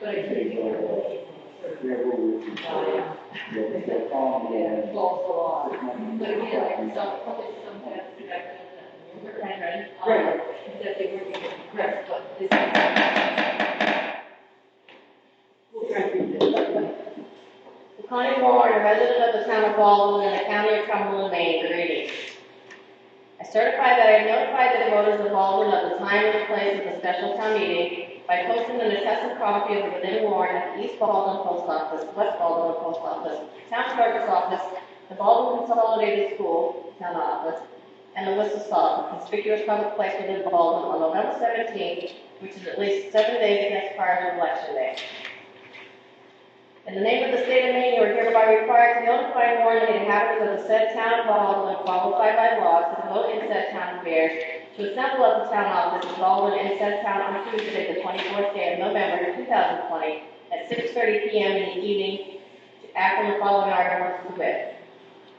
Connie Moore, a resident of the town of Baldwin in the county of Cumberland, Maine, greetings. I certify that I have notified the voters of Baldwin of the time and place of the special town meeting by posting an attested copy of the written warrant at the East Baldwin Post Office, West Baldwin Post Office, Town Clerk's Office, the Baldwin Consolidated School, Town Office, and the Worcester Salt, a conspicuous public place within Baldwin on November 17th, which is at least 7 days next prior to Election Day. In the name of the state of Maine, you are hereby required to notify and warn the inhabitants of the said town of Baldwin, qualified by law, to vote in said town affairs, to assemble at the town office of Baldwin in said town on Tuesday, the 24th day of November 2020, at 6:30 p.m. in the evening, to act on the following articles to wit.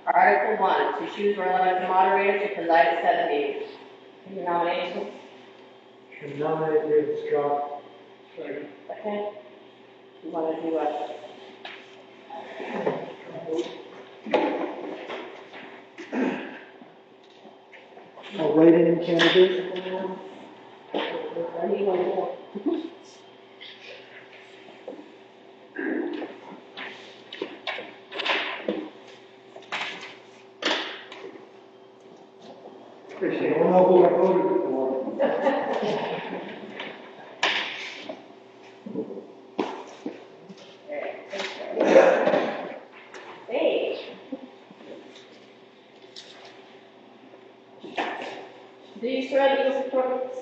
Article 1, to choose or elect a moderator to preside at said meeting. Any nominations? Should nominate David Scott. Second. Okay. You want to do what? I'll write in candidate. Appreciate it. I don't know who I voted for. Do you swear that you will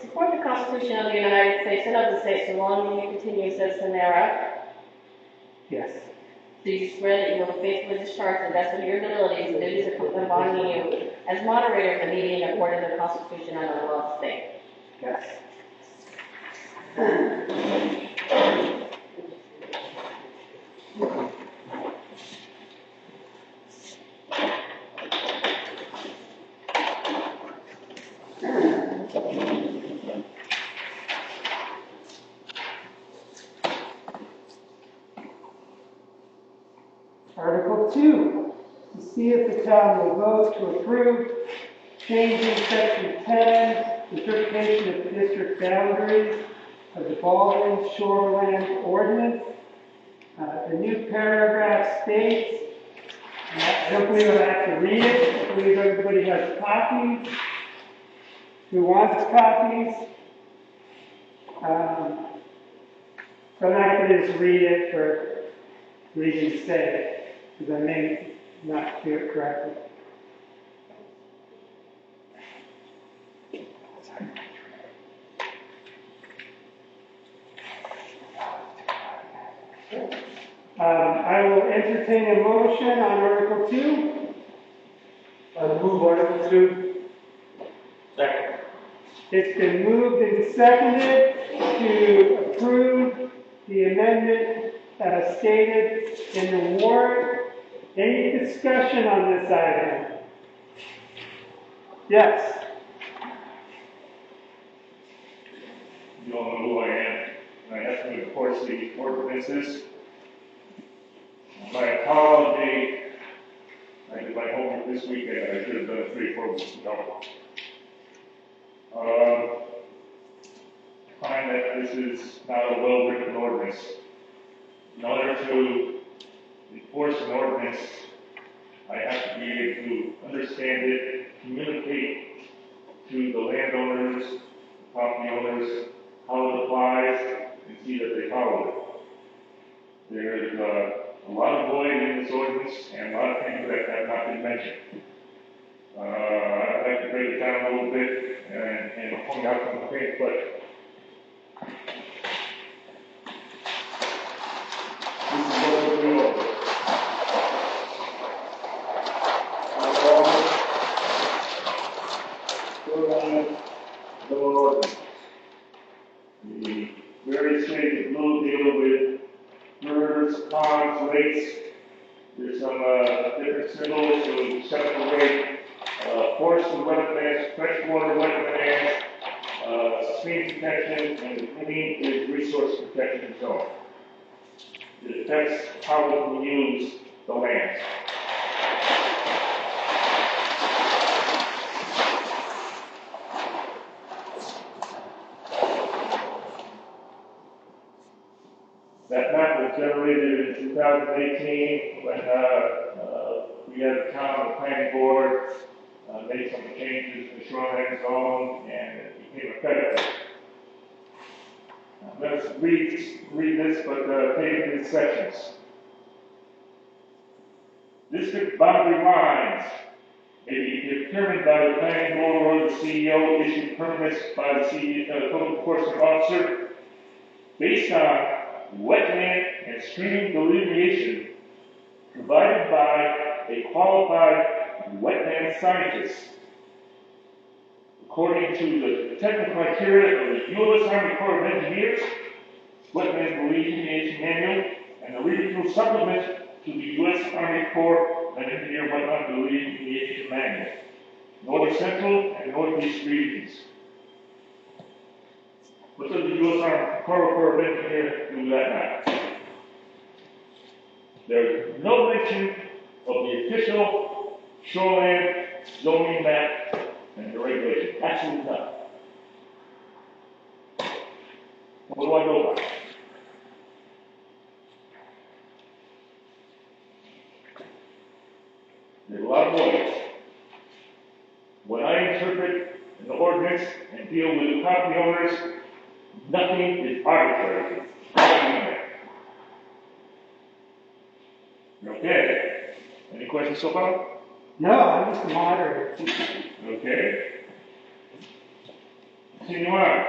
support the Constitution of the United States and of the states so long as you continue a citizen thereof? Yes. Do you swear that you will faithfully discharge the best of your abilities and duties incumbent upon you as moderator of the meeting according to the Constitution and the law of the state? Yes. Article 2, to see if the town will vote to approve changing section 10, interpretation of district boundaries of the Baldwin Shoreland Ordinance. The new paragraph states, I don't believe I have to read it, I believe everybody has copies. Who wants copies? So I'm not going to just read it for reason's sake, because I may not do it correctly. I will entertain a motion on Article 2. I move Article 2. Second. It's been moved and seconded to approve the amendment stated in the warrant. Any discussion on this item? Yes. You all know who I am. I have to enforce the ordinances. My apology. I did my homework this weekend. I should have done it 3 or 4 weeks ago. I find that this is not a well-written ordinance. In order to enforce an ordinance, I have to be able to understand it, communicate to the landowners, the property owners, how it applies, and see that they follow it. There's a lot of void in this ordinance and a lot of things that have not been mentioned. I'd like to break it down a little bit and point out some things, but this is what we're doing. The ordinance. The various things will deal with rivers, ponds, lakes. There's some different symbols to separate forest and wetlands, freshwater wetlands, stream protection, and the green is resource protection zone. It affects how we use the land. That map was generated in 2018 when we had the town, the planning board, made some changes in the shoreline zone, and it became effective. Let's read this, but take it in sections. District boundary lines may be determined by the planning board or the CEO, issued permits by the code enforcement officer based on wetland and stream delineation provided by a qualified wetland scientist. According to the technical criteria of the U.S. Army Corps of Engineers, Wetland Delineation Manual, and the regional supplement to the U.S. Army Corps of Engineer Wetland Delineation Manual, North Central and Northeast regions. What does the U.S. Army Corps of Engineers do that now? There's no mention of the official shoreline zoning map and the regulation. Absolutely none. What do I know about it? There's a lot of ways. When I interpret an ordinance and deal with the property owners, nothing is arbitrary. Okay. Any questions so far? No, I'm just a moderator. Okay. Continue on.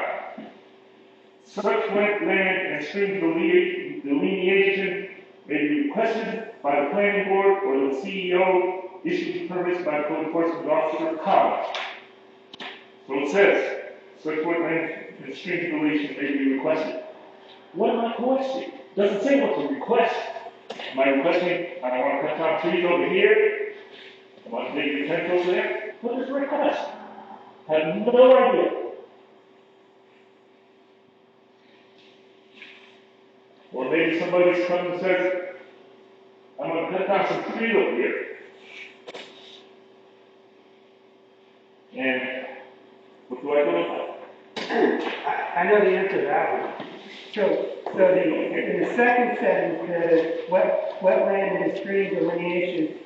Such wetland and stream delineation may be requested by the planning board or the CEO, issued permits by the code enforcement officer, comma. So it says, such wetland and stream delineation may be requested. What am I requesting? Doesn't say what to request. Am I requesting, I want to cut down trees over here? I want to dig the tent over there? What is the request? I have no idea. Or maybe somebody comes and says, I'm going to cut down some trees over here. And what do I do about it? I know the answer to that one. In the second sentence, the wetland and stream delineation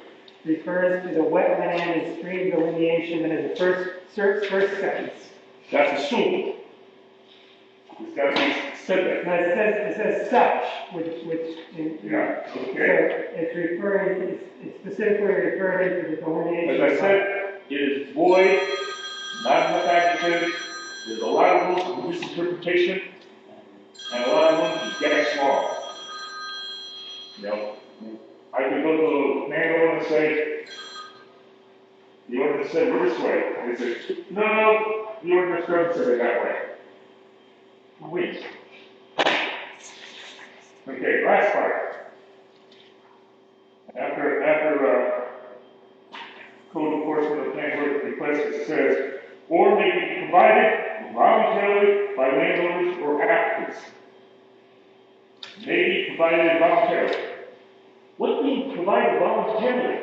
refers to the wetland and stream delineation in the first sentence. That's assumed. It's got to be said there. Now it says such, which Yeah, so okay. it's specifically referring to the delineation. As I said, it is void, not enough adjectives. There's a lot of rules for misinterpretation, and a lot of them is getting wrong. You know, I could go to the landlord and say, the ordinance said this way. And they say, no, the ordinance doesn't say it that way. Wait. Okay, last part. After code enforcement of planning board request, it says, or may be provided voluntarily by landowners or applicants. May be provided voluntarily. What being provided voluntarily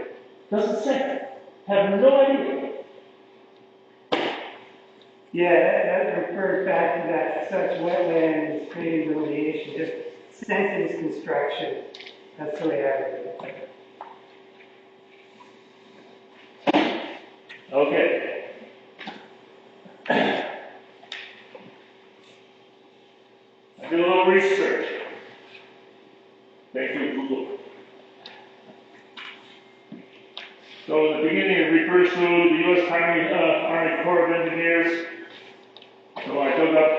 doesn't say. Have no idea. Yeah, that refers back to that such wetland and stream delineation, just sentence construction. That's the way I read it. Okay. I did a little research. Thank you, Google. So in the beginning, it refers to the U.S. Army Corps of Engineers. So I dug up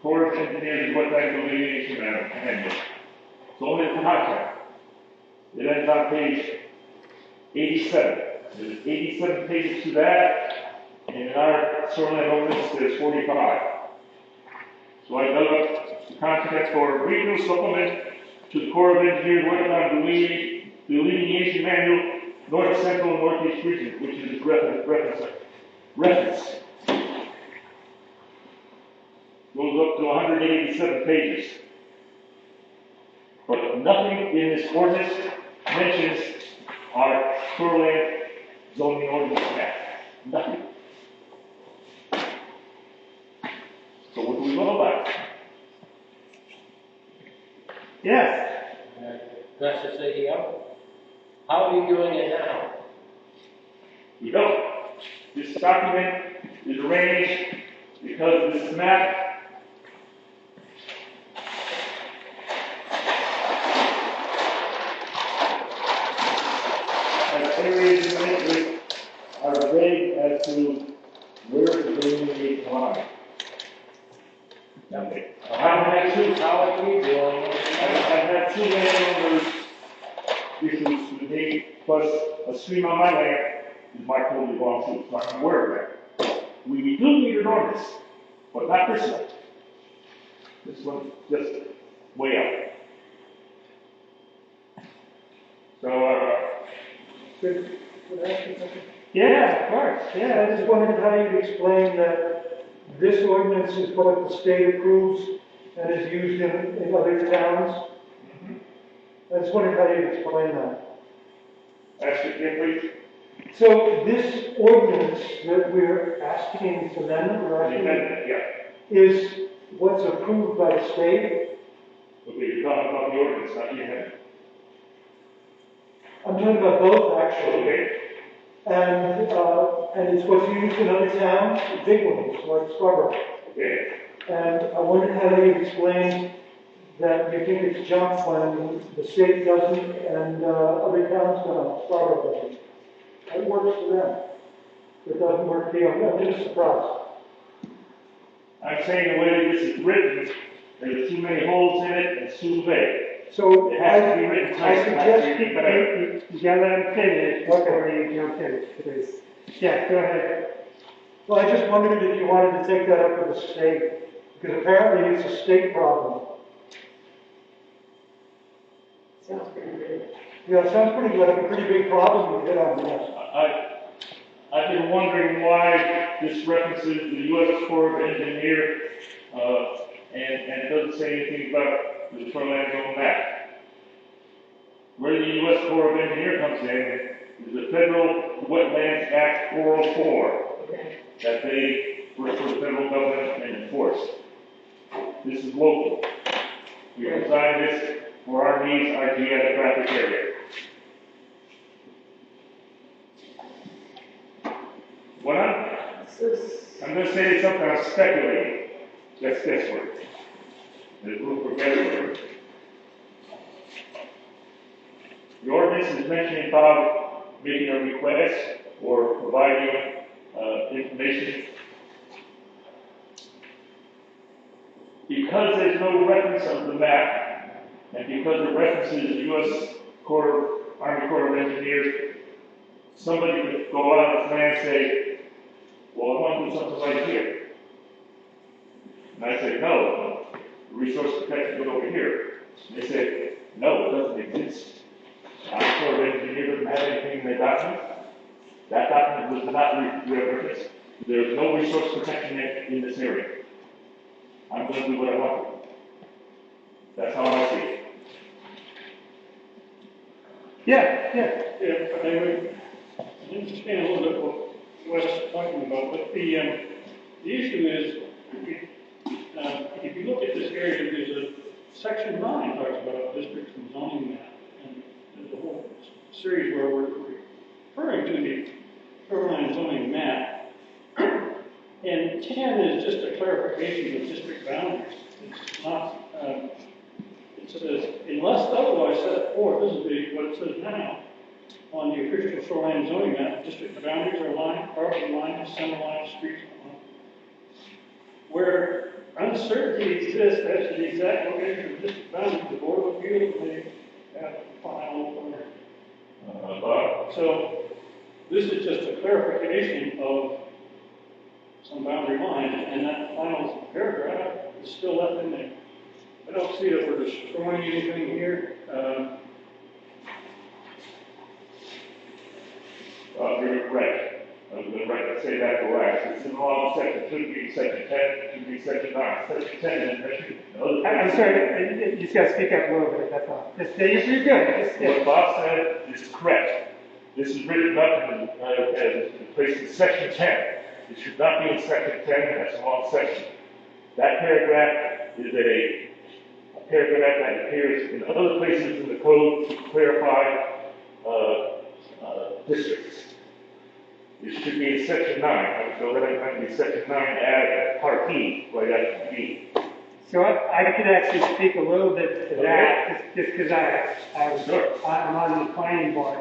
Corps of Engineers Wetland Delineation Manual. It's only the content. It ends on page 87. There's 87 pages to that, and in our shoreline ordinance, there's 45. So I dug up the content for regional supplement to the Corps of Engineers Wetland Delineation Manual, North Central and Northeast region, which is reference. Goes up to 187 pages. But nothing in this ordinance mentions our shoreline zoning ordinance map. Nothing. So what do we go about? Yes, That's to say, how are you doing it now? We don't. This document is arranged because this map has areas in it which are vague as to where the delineation line. Okay. I've had two landowners issues with me, plus a stream on my land is my totally wrong too, so I'm aware of that. We do need an ordinance, but not this one. This one's just way up. So, could I ask you something? Yeah, of course, yeah. I just wondered how you'd explain that this ordinance is what the state approves and is used in other towns. I just wondered how you'd explain that. ask it again, please. So this ordinance that we're asking to amend, Yeah. is what's approved by the state. Okay, you're talking about the ordinance, not the amendment. I'm talking about both, actually. Okay. And it's what's used in other towns, big ones, like Scarborough. Okay. And I wondered how you explain that you think it's junk when the state doesn't and other towns don't, Scarborough doesn't. It works for them. It doesn't work for you. I'm just surprised. I'm saying the way this is written, there's too many holes in it and it's too vague. So It has to be written I tight. suggest you gotta let him finish before you jump in, please. Yeah, go ahead. Well, I just wondered if you wanted to take that up with the state, because apparently it's a state problem. Sounds pretty good. Yeah, it sounds pretty good, a pretty big problem you hit on, yes. I've been wondering why this references the U.S. Corps of Engineers, and it doesn't say anything about the shoreline zone map. Where the U.S. Corps of Engineers comes in is the Federal Wetlands Act 404 that they work for the federal government and enforce. This is local. We designed this for our needs, our geographic area. What I'm going to say something I'm speculating. That's guesswork. There's room for guesswork. The ordinance is mentioning about making a request or providing information. Because there's no reference of the map, and because the references the U.S. Army Corps of Engineers, somebody could go out on the land and say, well, I want to do something right here. And I said, no, resource protection goes over here. And they said, no, it doesn't exist. Army Corps of Engineers doesn't have anything in their document. That document was not referenced. There's no resource protection in this area. I'm going to do what I want. That's how I see it. Yeah. Yeah, I would understand a little bit what Wes is talking about, but the issue is, if you look at this area, there's a section 9 talks about districts and zoning map, and there's a whole series where we're referring to the shoreline zoning map, and 10 is just a clarification of district boundaries. It's not, it says, unless otherwise set forth, this is what it says now, on the official shoreline zoning map, district boundaries are lined, property lines, center lines, streets, where uncertainty exists as to the exact location of district boundaries, the Board of Appeals may have a final order. So this is just a clarification of some boundary lines, and that final paragraph is still left in there. I don't see that we're destroying anything here. You're right. going to say that correct. It's in the law section, it should be section 10, it should be section 9. Section 10 is mentioned. I'm sorry, you just got to speak up a little bit, that's all. You're good. What Bob said is correct. This is written up in place in section 10. It should not be in section 10, that's the wrong section. That paragraph is a paragraph that appears in other places in the code to clarify districts. It should be in section 9. So that might be section 9 add part E, right after B. So I could actually speak a little bit to that, just because I'm on the planning board.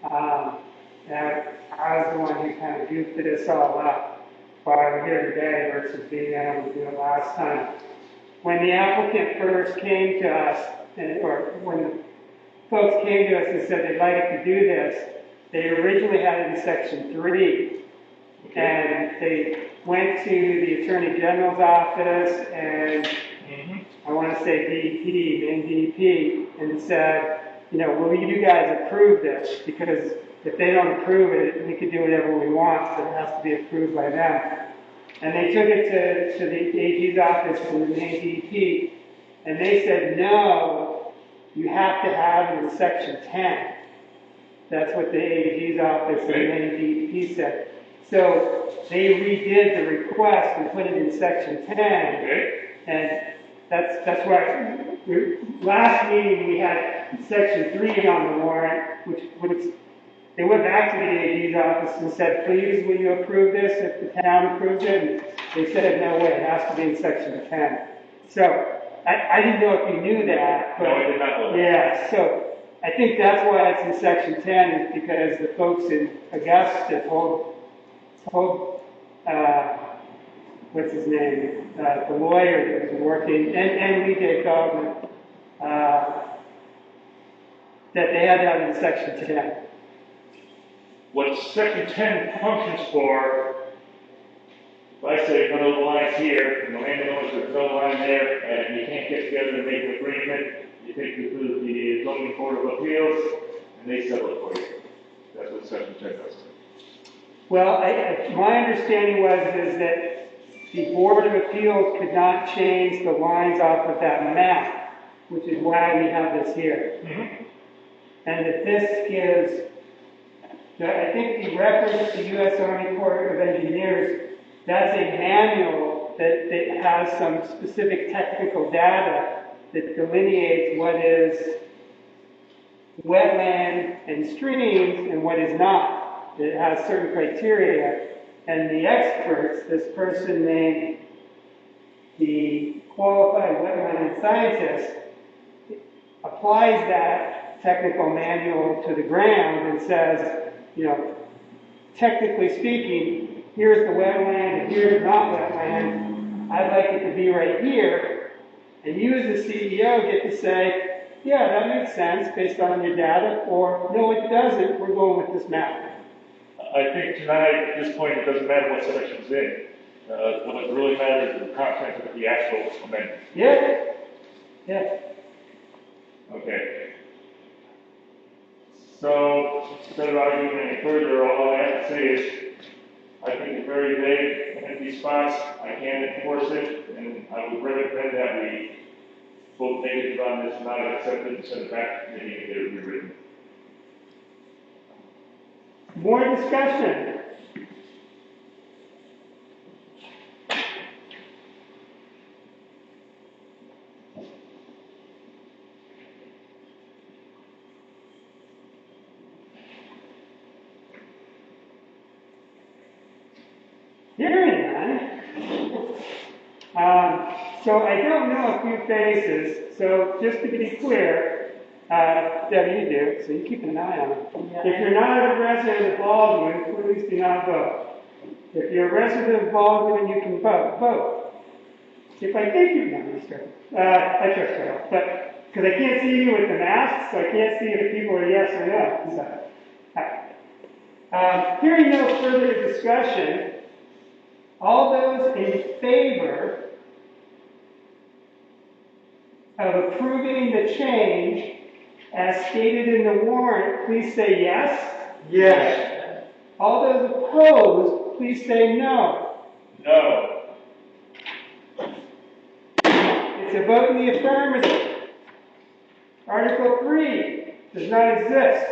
And I was the one who kind of goofed this all up while I'm here today versus being able to do it last time. When the applicant first came to us, or when the folks came to us and said they'd like to do this, they originally had it in section 3. And they went to the Attorney General's office and I want to say DP, NDP, and said, will you guys approve this? Because if they don't approve it, we can do whatever we want, but it has to be approved by them. And they took it to the AG's office and the NDP, and they said, no, you have to have it in section 10. That's what the AG's office and the NDP said. So they redid the request and put it in section 10. And that's why last meeting we had section 3 on the warrant, which they went back to the AG's office and said, please, will you approve this if the town approves it? And they said, no way, it has to be in section 10. So I didn't know if you knew that. But, no, I did not know that. Yeah, so I think that's why it's in section 10 is because the folks in Augusta told what's his name, the lawyer that was working, and Lee J. Feldman, that they had that in section 10. What section 10 functions for, if I say none of the lines here, and the landowners, there's no line there, and you can't get together and make an agreement, you take it to the zoning board of appeals, and they settle it for you. That's what section 10 does. Well, my understanding is that the Board of Appeals could not change the lines off of that map, which is why we have this here. And that this gives, I think the reference to U.S. Army Corps of Engineers, that's a manual that has some specific technical data that delineates what is wetland and streams and what is not. It has certain criteria, and the experts, this person named the qualified wetland scientist, applies that technical manual to the ground and says, technically speaking, here's the wetland and here's not wetland. I'd like it to be right here. And you as the CEO get to say, yeah, that makes sense based on your data, or no, it doesn't, we're going with this map. I think tonight, at this point, it doesn't matter what section's in. What really matters is the content of the actual amendment. Yeah. Okay. So, instead of arguing any further, all I have to say is, I think it's very vague, empty spots, I can't enforce it, and I would recommend that we vote negative on this, not accept it, and send it back to committee and get it rewritten. More discussion. Hearing none. So I don't know a few faces, so just to be clear, Debbie, you do, so you keep an eye on them. Yeah. If you're not a resident of Baldwin, please do not vote. If you're a resident of Baldwin, you can vote. If I think you know, I trust you, but because I can't see you with the mask, so I can't see if people are yes or no. So, hearing no further discussion, all those in favor of approving the change as stated in the warrant, please say yes. Yes. All those opposed, please say no. No. It's a vote in the affirmative. Article 3 does not exist.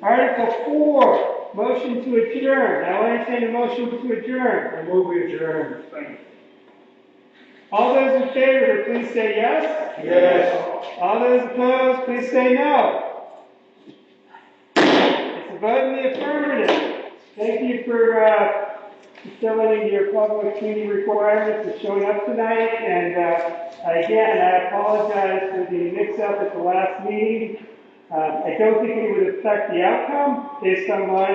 Article 4, motion to adjourn. I'll entertain a motion to adjourn. I move we adjourn. All those in favor, please say yes. Yes. All those opposed, please say no. It's a vote in the affirmative. Thank you for fulfilling your public community requirements and showing up tonight. And again, I apologize for the mix-up at the last meeting. I don't think it would affect the outcome based on my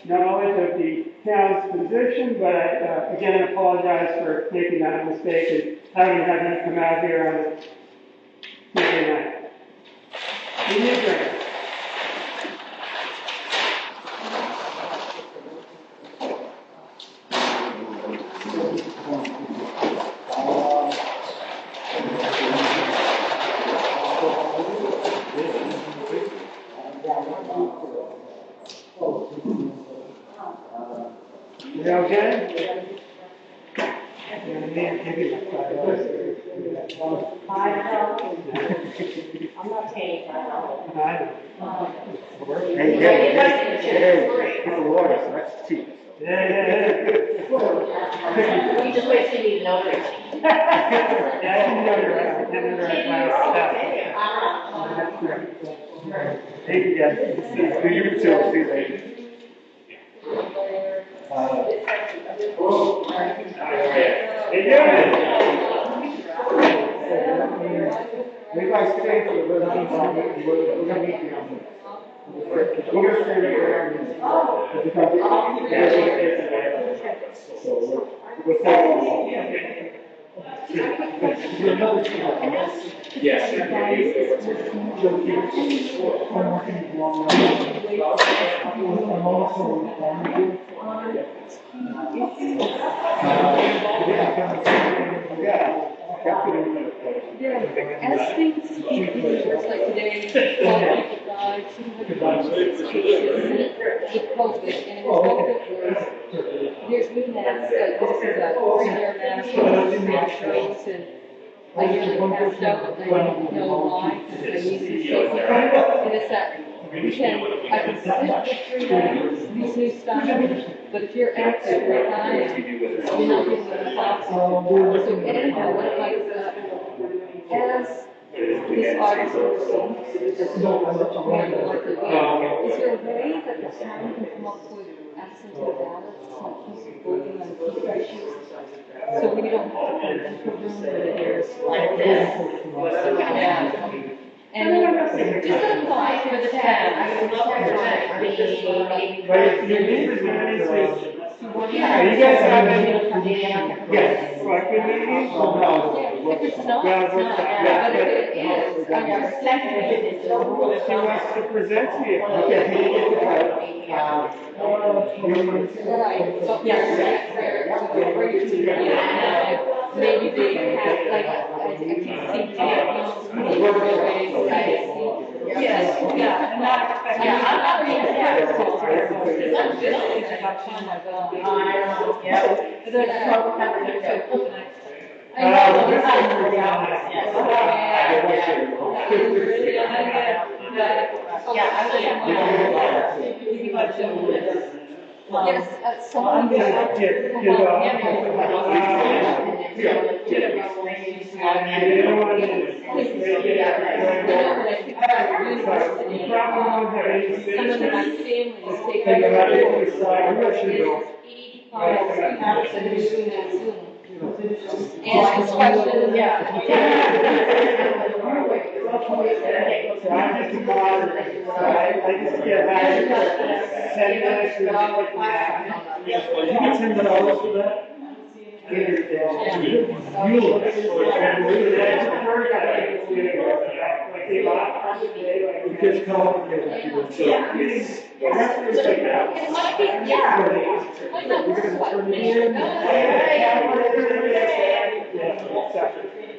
knowledge of the town's position, but again, I apologize for making that mistake and having to have him come out here on Tuesday night. Meeting adjourned. You okay? I'm not paying $5. It's a water, so that's cheap. Yeah. You just wait till you need a notary. Yeah, I can notarize. I can notarize my own stuff. Thank you guys. You too. See you later. Hey, we guys stay for the we're gonna meet you on we're gonna stay there. So we'll stay. Yes. As things keep getting worse, like today, a lot of people died, 200 with COVID, and it was going to get worse. There's been masks, this is a 3-year mask, and I nearly passed out, and I don't know why, because my niece is so sick. And it's that I can sit for 3 days, these new styles, but if you're active like I am, you're not getting the toxin. So anyhow, what like as this article is there a way that the town can come up with absentee ballots to keep voting on key issues? So we don't have to put into a room where there's Like this. yeah. And just apply for the town. I would love to maybe. But your neighbors are yeah, you guys have any? Yes. Selectmen meetings? Yeah, if it's not, it's not. But if it is, I will She wants to present to you. Okay. Right, but yes, they're ready to be, maybe they have, like, I can see champions, yes, yeah, not, I'm not being yes, at some I'm point. gonna get Someone in my family is taking and this question, I just get back 10 minutes. You get $10 for that? It gets complicated. it must be, yeah. Why not this one?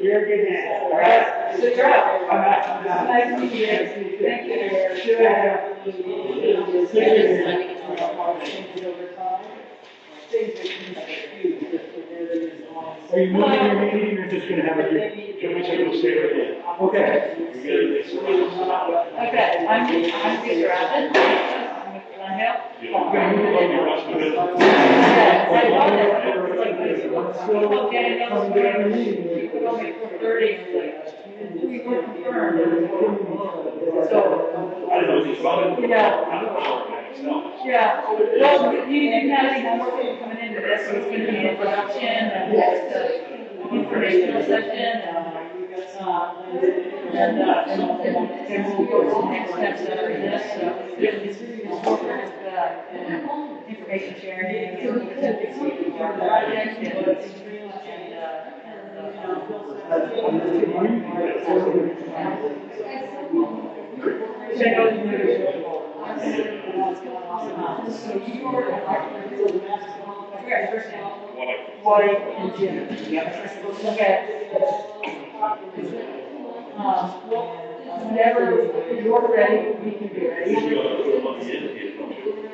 You're a good man. All right. So you're up. I'm out. Nice to meet you. Thank you. Are you moving your meeting or just gonna have it here? Can we take a stay right here? Okay. Okay, I'm Peter Abbott. Can I help? You're gonna move on your rest of it. People getting those people told me 4:30, we were confirmed. So, I don't know if it's about it. yeah, well, you didn't have any homework coming into this, so it's gonna be an introduction and just informational session and we'll go to the next steps after this. Information sharing and project White and Jim. Okay. Whenever you're ready, we can be ready.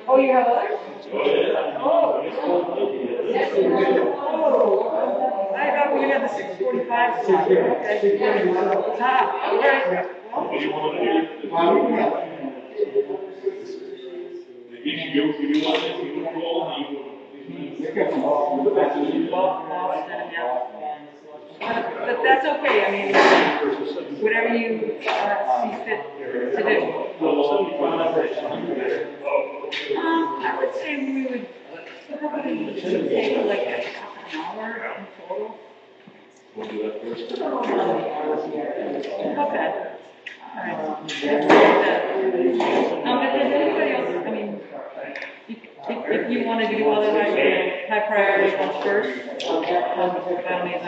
Oh, you have others? Oh. Oh. I thought we had the 6:45 slot. Okay. Ah, all right. What do you want to do? If you want to call, But that's okay, I mean, whatever you see fit to do. I would say we would probably take like an hour in total. we'll do that first. Okay. All right. If there's anybody else, I mean, if you wanted to do other high priority ones first, by all means,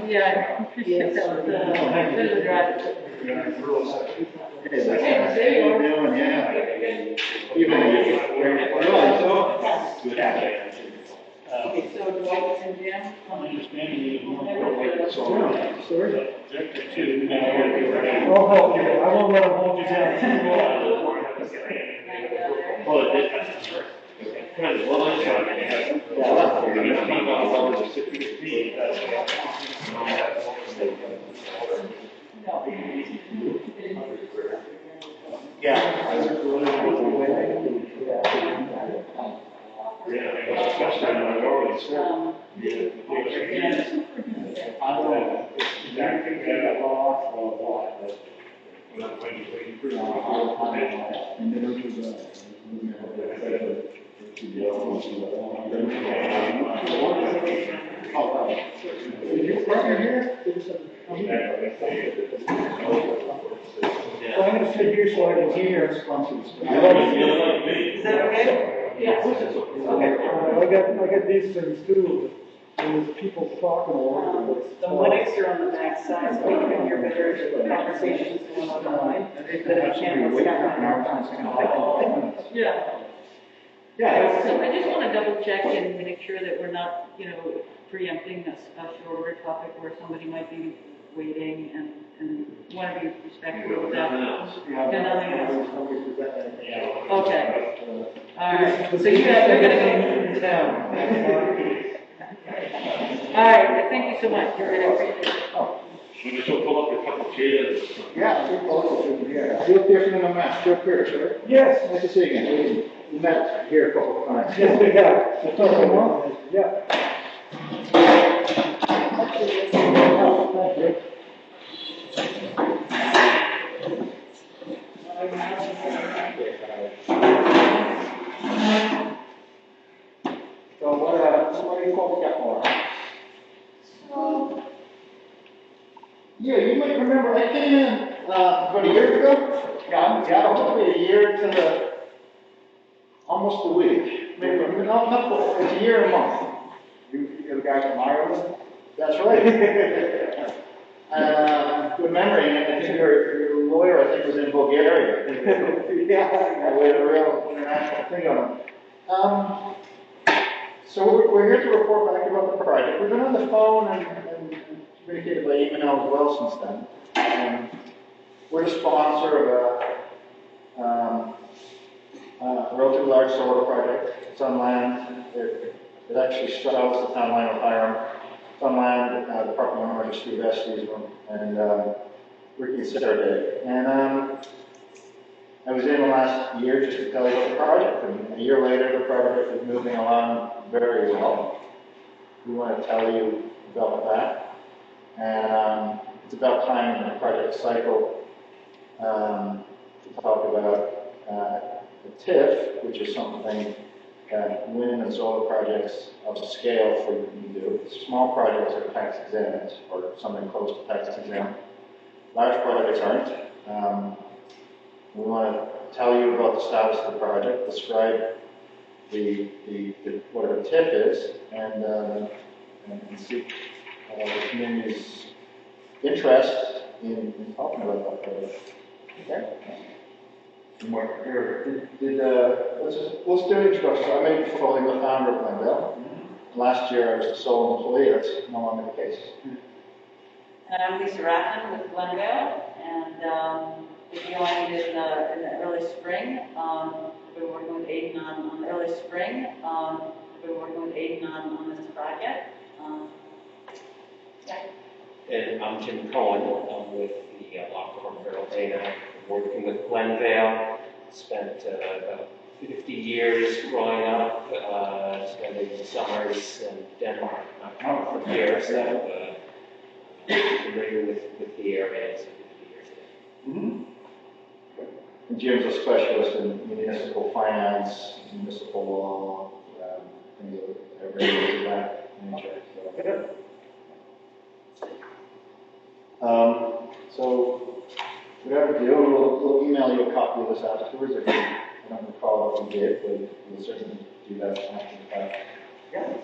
yeah, I appreciate that with the drive. Okay, so Dwight and Jim? My understanding is objective to. I'll help you, I won't let them hold you down. Well, I'm gonna sit here so I can hear. Is that okay? Yeah. I got these things too, and there's people talking all over the place. The mics are on the back side, so we can hear better the conversations going on online. The camera's got Yeah. Yeah. So I just want to double check and make sure that we're not, preempting a shorter topic where somebody might be waiting and want to be respectful of that. Okay. All right. So you're going to go town. All right. Thank you so much. I appreciate it. We just pull up a couple chairs. Yeah, good folks, yeah. You're different than that, Joe Pierce, right? Yes. Nice to see you again. We met here a couple of times. Yes, we have. Yeah. So what do you folks got for us? Yeah, you might remember, I came in, about a year ago. Yeah, hopefully a year to the, almost a week. Maybe, not quite, it's a year and a month. You're the guy from Ireland? That's right. Good memory, and I think your lawyer, I think, was in Bulgaria. Yeah, we had a real international thing on it. So we're here to report back about the project. We've been on the phone and communicated by email as well since then. we're the sponsor of a relatively large solar project. It's on land. It actually straddles the town line of Hiram. It's on land. The property owner is Steve Estes, and Ricky Saturday. And I was in the last year just to tell you about the project, and a year later the project is moving along very well. We want to tell you about that. And it's about time in the project cycle to talk about the TIF, which is something that wind and solar projects of scale for you can do. Small projects are tax exempt, or something close to tax exempt. Large projects aren't. We want to tell you about the status of the project, describe what a TIF is, and seek the community's interest in talking about that project. Okay? More here. Let's do an introduction. I may be following the founder of Glendale. Last year I was the sole employee. That's no longer the case. And I'm Lisa Raffin with Glendale, and we joined in the early spring. We've been working with Aiden on the early spring. We've been working with Aiden on this project. Yeah. And I'm Jim Cohen. I'm with the law firm Farrell Dana. Working with Glenvale. Spent about 50 years growing up, spending summers in Denmark, not for years. So familiar with the area. So 50 years there. Mm-hmm. And Jim's a specialist in municipal finance, municipal law, things of that nature. So whatever we do, we'll email you a copy of this afterwards. If I don't recall what we did, but we'll certainly do that after the fact. Yeah.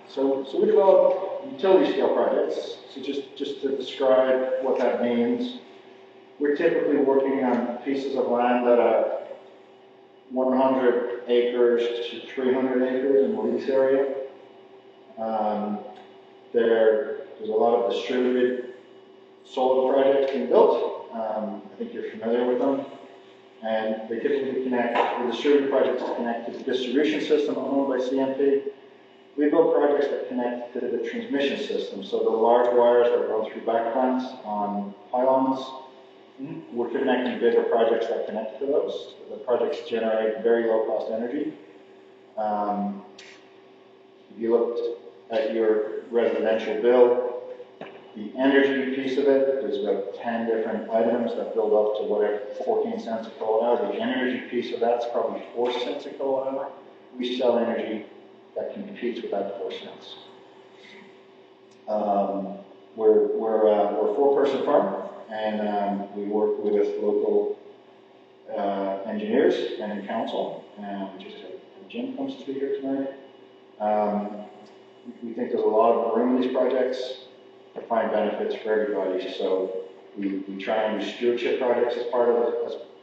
So we develop utility scale projects. So just to describe what that means. We're typically working on pieces of land that are 100 acres to 300 acres in the lease area. There's a lot of distributed solar projects being built. I think you're familiar with them. And they typically the distributed projects connect to the distribution system owned by CMP. We build projects that connect to the transmission system. So the large wires that run through backplans on pylons. We're connecting bigger projects that connect to those. The projects generate very low cost energy. If you looked at your residential bill, the energy piece of it, there's about 10 different items that build up to whatever, 14 cents a kilowatt hour. The energy piece of that's probably 4 cents a kilowatt hour. We sell energy that competes with that 4 cents. We're a 4-person firm. And we work with local engineers and in council, and just Jim comes to be here tonight. We think there's a lot of room in these projects to find benefits for everybody. So we try and do stewardship projects as part of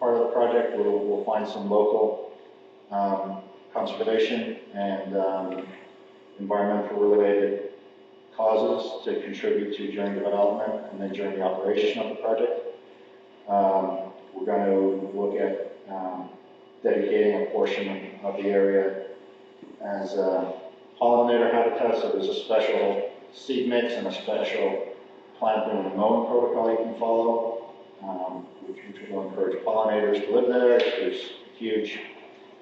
the project. We'll find some local conservation and environmental related causes to contribute to during development and then during the operation of the project. We're going to look at dedicating a portion of the area as pollinator habitat. So there's a special seed mix and a special planting and mowing protocol you can follow, which will encourage pollinators to live there. There's huge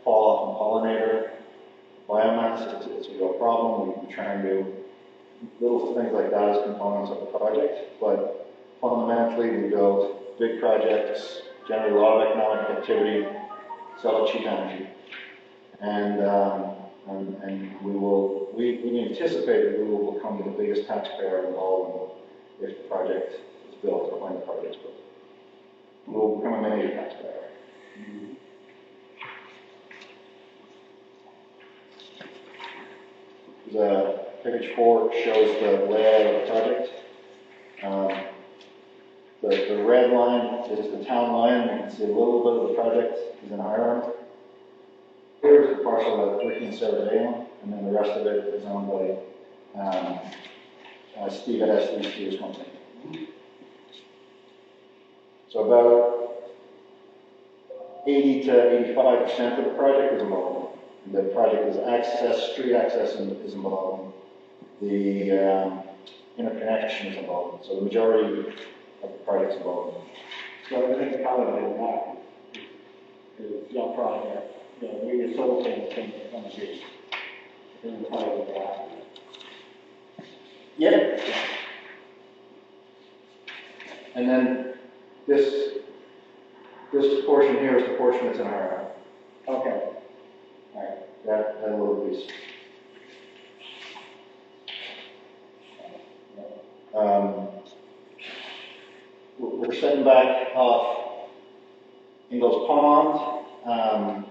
fall off in pollinator biomass. It's a real problem. We try and do little things like that as components of the project, but fundamentally we build big projects, generate a lot of economic activity, sell cheap energy, and we anticipate that we will become the biggest taxpayer involved if the project is built or when the project is built. We will become a major taxpayer. Page 4 shows the layout of the project. The red line is the town line. You can see a little bit of the project is in Ireland. Here's the parcel that Ricky and Sarah own, and then the rest of it is owned by Steve at SDC's company. So about 80 to 85% of the project is involved. The project is access, street access is involved. The interconnection is involved. So the majority of the project's involved. So I think the color of that is your project, you know, where your solar panels can be. In the color of that. Yeah. And then this portion here is the portion that's in our, Okay. all right, that little piece. We're setting back off Ingalls Pond.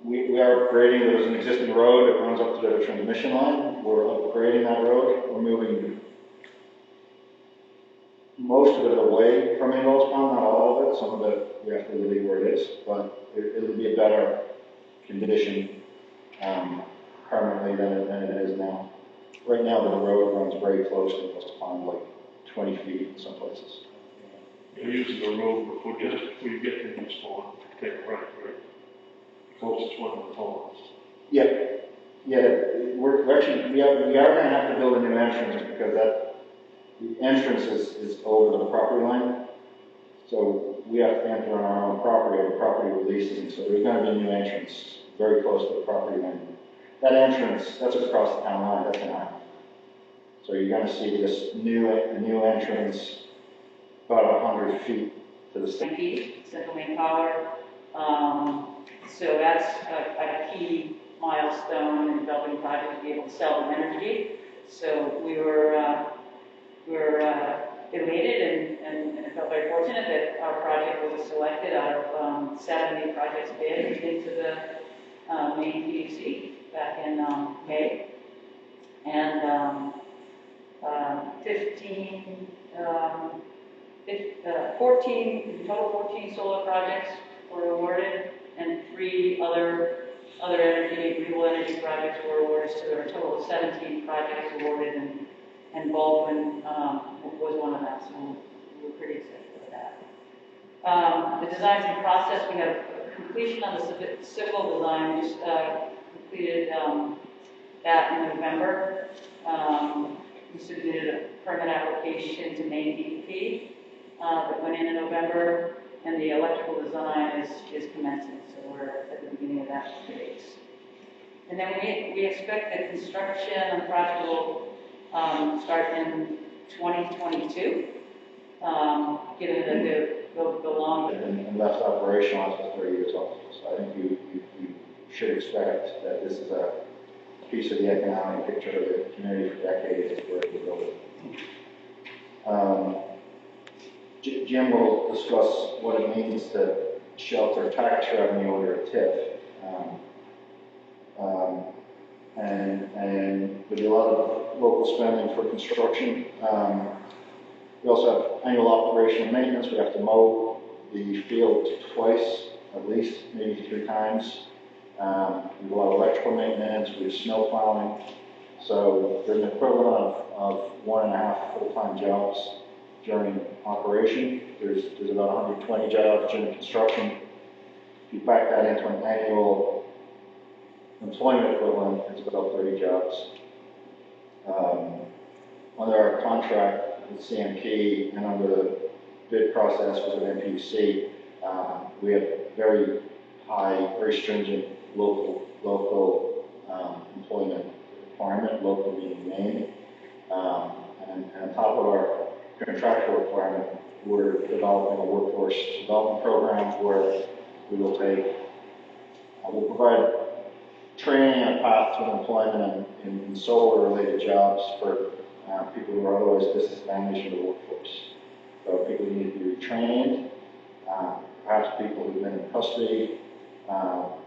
We are upgrading, there's an existing road that runs up to the transmission line. We're upgrading that road. We're moving most of it away from Ingalls Pond, not all of it. Some of it we have to leave where it is, but it'll be a better condition permanently than it is now. Right now, the road runs very close to Ingalls Pond, like 20 feet in some places. You're using the road before, just before you get to this pond, take a right, closest one of the ponds. Yeah, we're actually, we are going to have to build a new entrance because the entrance is over the property line. So we have to enter on our own property, or the property releases, so there's going to be a new entrance very close to the property line. That entrance, that's across the town line, that's an island. So you're going to see this new entrance about 100 feet to the state. Feet, central main power. So that's a key milestone in developing project to be able to sell them energy. So we were elated and felt very fortunate that our project was selected out of 70 projects bid into the main PUC back in May. And 14 solar projects were awarded, and 3 other energy, renewable energy projects were awarded, so there were a total of 17 projects awarded, and Baldwin was one of them, so we were pretty excited about that. The design's in process. We have completion on the civil design. We just completed that in November. We submitted a permit application to Maine DEP that went in November, and the electrical design is commencing, so we're at the beginning of that phase. And then we expect that construction on the project will start in 2022, given that the long... And left operational after 30 years old. So I think you should expect that this is a piece of the economic picture of the community for decades where we build it. Jim will discuss what it means to shelter tax revenue under a TIF. And there'll be a lot of local spending for construction. We also have annual operation and maintenance. We have to mow the field twice, at least, maybe 3 times. We have a lot of electrical maintenance. We have snow plowing. So there's an equivalent of 1.5 full-time jobs during operation. There's about 120 jobs during construction. If you back that into an annual employment equivalent, it's about 30 jobs. Under our contract with CMP and under the bid process with MPUC, we have very high, very stringent local employment requirement, local meaning Maine. And on top of our contractual requirement, we're developing a workforce development program where we will we'll provide training and a path to employment in solar-related jobs for people who are otherwise disadvantaged in the workforce. So people who need to be retrained, perhaps people who've been in custody,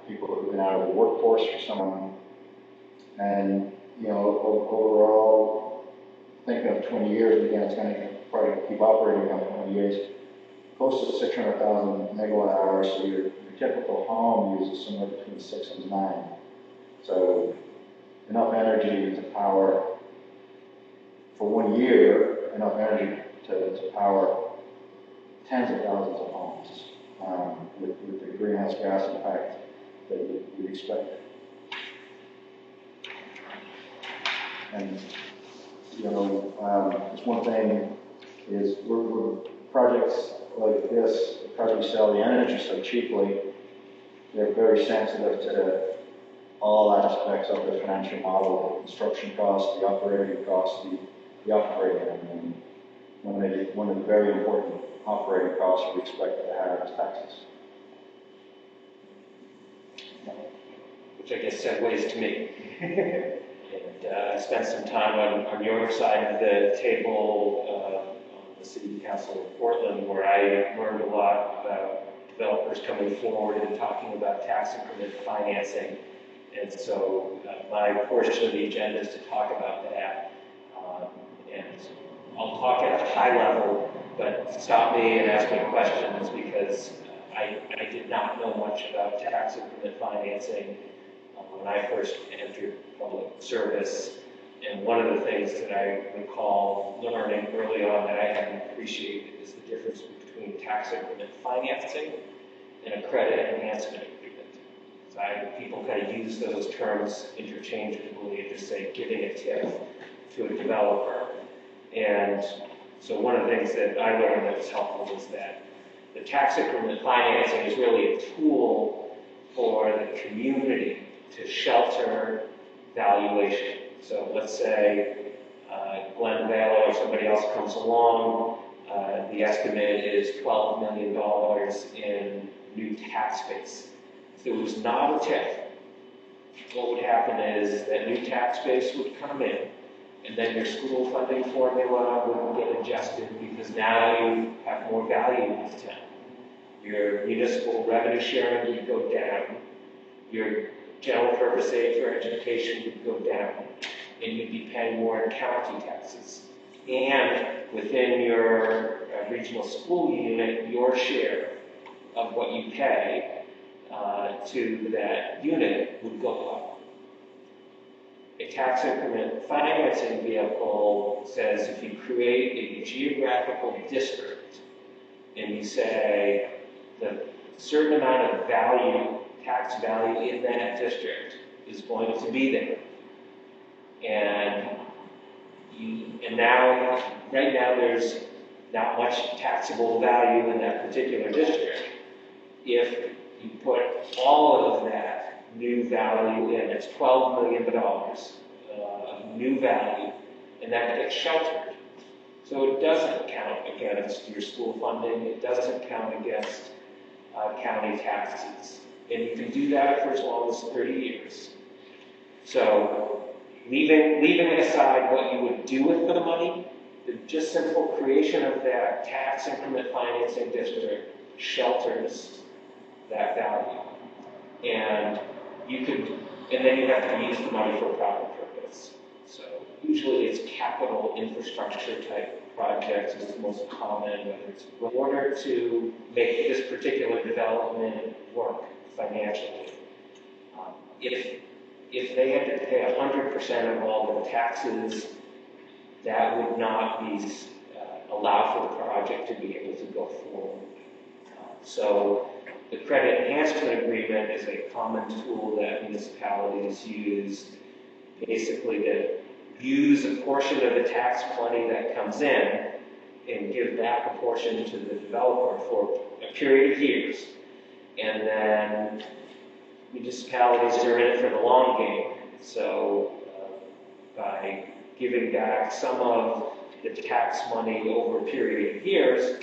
people who've been out of the workforce for someone, and overall, thinking of 20 years, again, it's going to probably keep operating on 20 years, close to 600,000 megawatt hours, so your typical home uses somewhere between 6 and 9. So enough energy to power, for 1 year, enough energy to power tens of thousands of homes, with the greenhouse gas impact that we expect. And, just one thing is we're projects like this, because we sell the energy so cheaply, they're very sensitive to all aspects of the financial model, the construction costs, the operating costs, the operating, and one of the very important operating costs we expect to have is taxes. Which I guess segues to me. And I spent some time on your side of the table on the City Council of Portland, where I learned a lot about developers coming forward and talking about tax increment financing. And so my portion of the agenda is to talk about that. And I'll talk at a high level, but stop me and ask me questions, because I did not know much about tax increment financing when I first entered public service. And one of the things that I recall learning early on that I hadn't appreciated is the difference between tax increment financing and a credit enhancement agreement. So people kind of use those terms interchangeably and just say giving a tip to a developer. And so one of the things that I learned that was helpful is that the tax increment financing is really a tool for the community to shelter valuation. So let's say Glenvale or somebody else comes along, the estimate is $12 million in new tax base. If there was not a TIF, what would happen is that new tax base would come in, and then your school funding formula wouldn't get adjusted because now you have more value in the town. Your municipal revenue sharing would go down. Your general purpose aid for education would go down, and you'd be paying more in county taxes. And within your regional school unit, your share of what you pay to that unit would go up. A tax increment financing vehicle says if you create a geographical district and you say the certain amount of value, tax value in that district is going to be there. And now, right now there's not much taxable value in that particular district. If you put all of that new value in, it's $12 million of new value, and that gets sheltered. So it doesn't count against your school funding, it doesn't count against county taxes. And you can do that for as long as 30 years. So leaving aside what you would do with the money, the just simple creation of that tax increment financing district shelters that value. And then you have to use the money for a proper purpose. So usually it's capital infrastructure type projects is the most common, whether it's in order to make this particular development work financially. If they had to pay 100% of all the taxes, that would not be allow for the project to be able to go forward. So the credit enhancement agreement is a common tool that municipalities use, basically to use a portion of the tax money that comes in and give back a portion to the developer for a period of years. And then municipalities are in it for the long game. So by giving back some of the tax money over a period of years,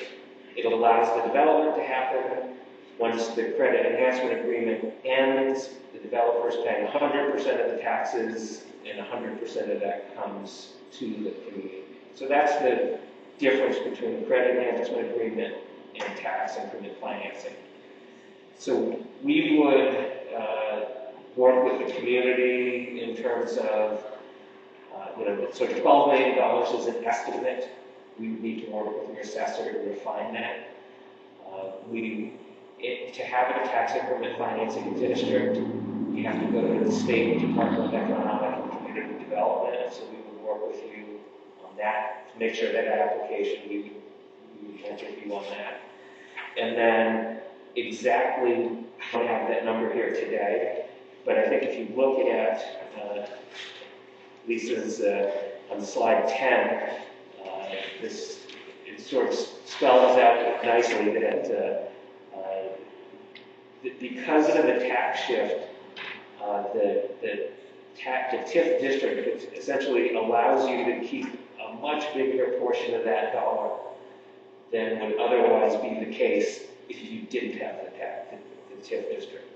it allows the development to happen. Once the credit enhancement agreement ends, the developer is paying 100% of the taxes, and 100% of that comes to the community. So that's the difference between the credit enhancement agreement and tax increment financing. So we would work with the community in terms of, so $12 million is an estimate. We would need to work with your assessor to refine that. To have a tax increment financing district, you have to go to the State Department of Economic and Community Development, so we would work with you on that to make sure that application, we would interview on that. And then exactly, I don't have that number here today, but I think if you look at Lisa's on slide 10, this it sort of spells out nicely that because of the tax shift, the TIF district essentially allows you to keep a much bigger portion of that dollar than would otherwise be the case if you didn't have the TIF district.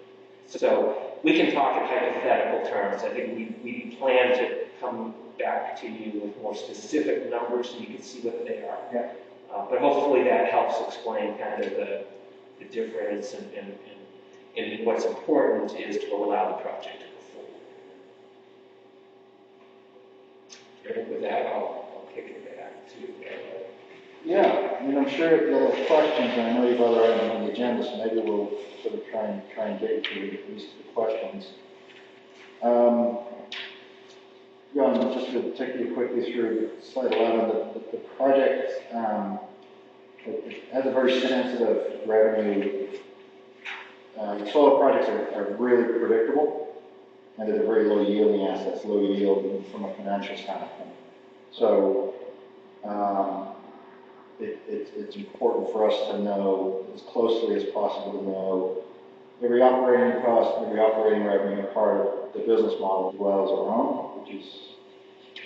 So we can talk in hypothetical terms. I think we plan to come back to you with more specific numbers so you can see what they are. Yeah. But hopefully that helps explain kind of the difference and what's important is to allow the project to go forward. And with that, I'll kick it back to Yeah, I mean, I'm sure you'll have questions, and I know you've other items on the agenda, so maybe we'll sort of try and get to at least the questions. Going just to take you quickly through slide 11, the project it has a very sensitive revenue. Solar projects are really predictable, and they're very low yielding assets, low yield from a financial standpoint. So it's important for us to know as closely as possible to know every operating cost, every operating revenue part of the business model as well as our own, which is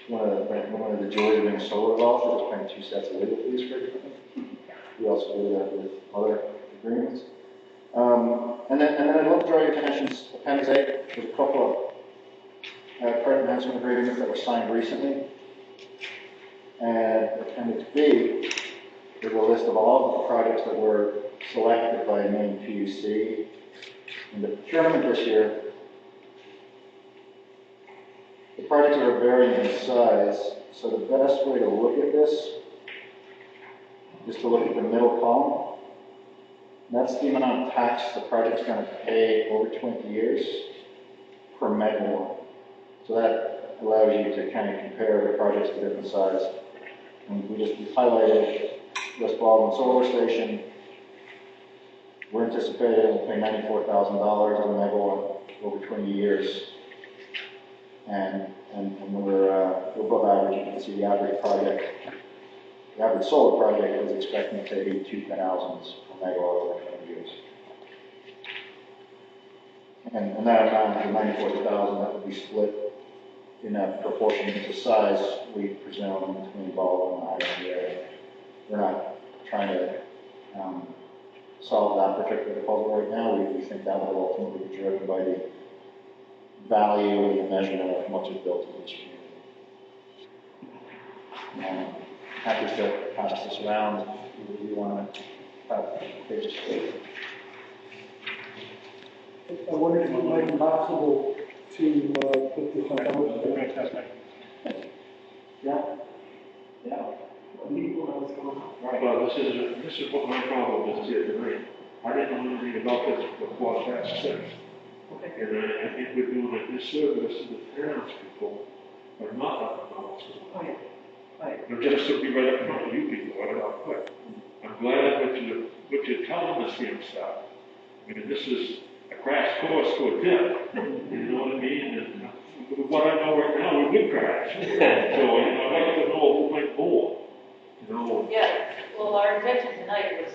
one of the joys of being solar developer, is paying 2 sets of legal fees for everything. We also do that with other agreements. And then I'd love to draw your attention to Appendix 8. There's a couple of credit enhancement agreements that were signed recently. And Appendix B is a list of all of the projects that were selected by Maine PUC in the procurement this year. The projects are varying in size, so the best way to look at this is to look at the middle column. And that's the amount of tax the project's going to pay over 20 years per megawatt. So that allows you to kind of compare the projects to different size. And we highlighted West Baldwin Solar Station. We're anticipating we'll pay $94,000 a megawatt over 20 years. And we're above average. You can see the average project, the average solar project is expecting to pay $82,000 per megawatt over 20 years. And that amount, the $94,000, that would be split in that proportion to size, we presume, between Baldwin and Highland area. We're not trying to solve that particular puzzle right now. We think that will ultimately be driven by the value and the measurement of how much is built in each community. Happy to pass this around if you want to have pages. I wonder if it might be possible to put this on the Yeah. Yeah. Well, this is what my problem is here tonight. I didn't know anything about this before that said. And I think we're doing a disservice to the townspeople by not up the But just to be right up front with you people, I don't quit. I'm glad what you're telling us here, stuff. I mean, this is a crash course to a tip. You know what I mean? And with what I know right now, we would crash. So, I'd like to know a little bit more. You know? Yeah, well, our intention tonight was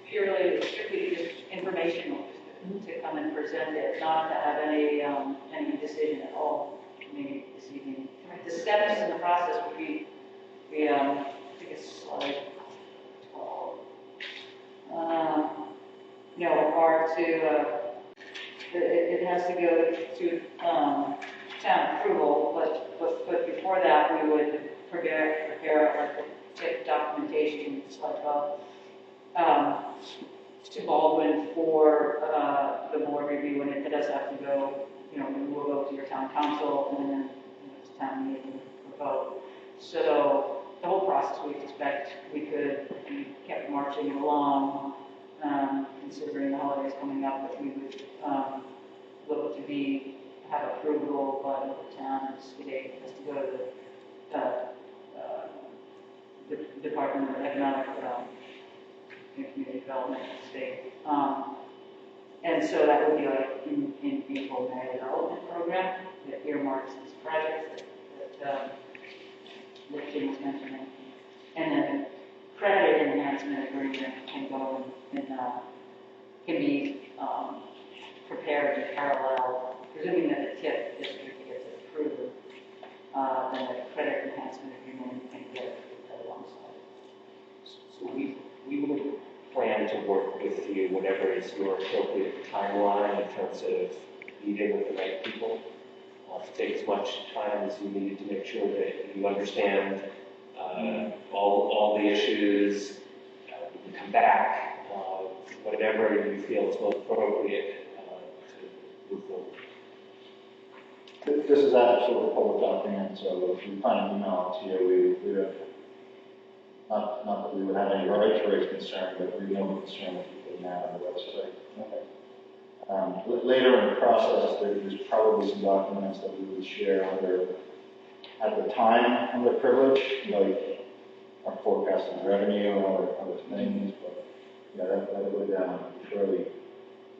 strictly just informational, to come and present it, not to have any decision at all made this evening. The steps in the process would be, I think it's slide 12. Are to, it has to go to town approval, but before that, we would prepare like the TIP documentation, slide 12, to Baldwin for the board review, and it does have to go, we will go to your town council and then to town meeting for vote. So the whole process, we expect we could be kept marching along, considering the holidays coming up, that we would look to have approval by the town and state. It has to go to the Department of Economic in community development in the state. And so that would be like in April, May development program that earmarks these projects that Jim was mentioning. And then credit enhancement agreement can go and can be prepared in parallel, presuming that the TIP district gets approved, then the credit enhancement agreement can get approved alongside. So we would plan to work with you, whatever is your appropriate timeline in terms of meeting with the right people. To take as much time as you need to make sure that you understand all the issues. You can come back, whatever you feel is most appropriate to move forward. This is absolutely a public document, so if we find an email to you, we have, not that we would have any right to raise concern, but we know the concern that people now on the website. Okay. Later in the process, there's probably some documents that we would share at the time under privilege, like our forecasted revenue or other things, but yeah, that would be fairly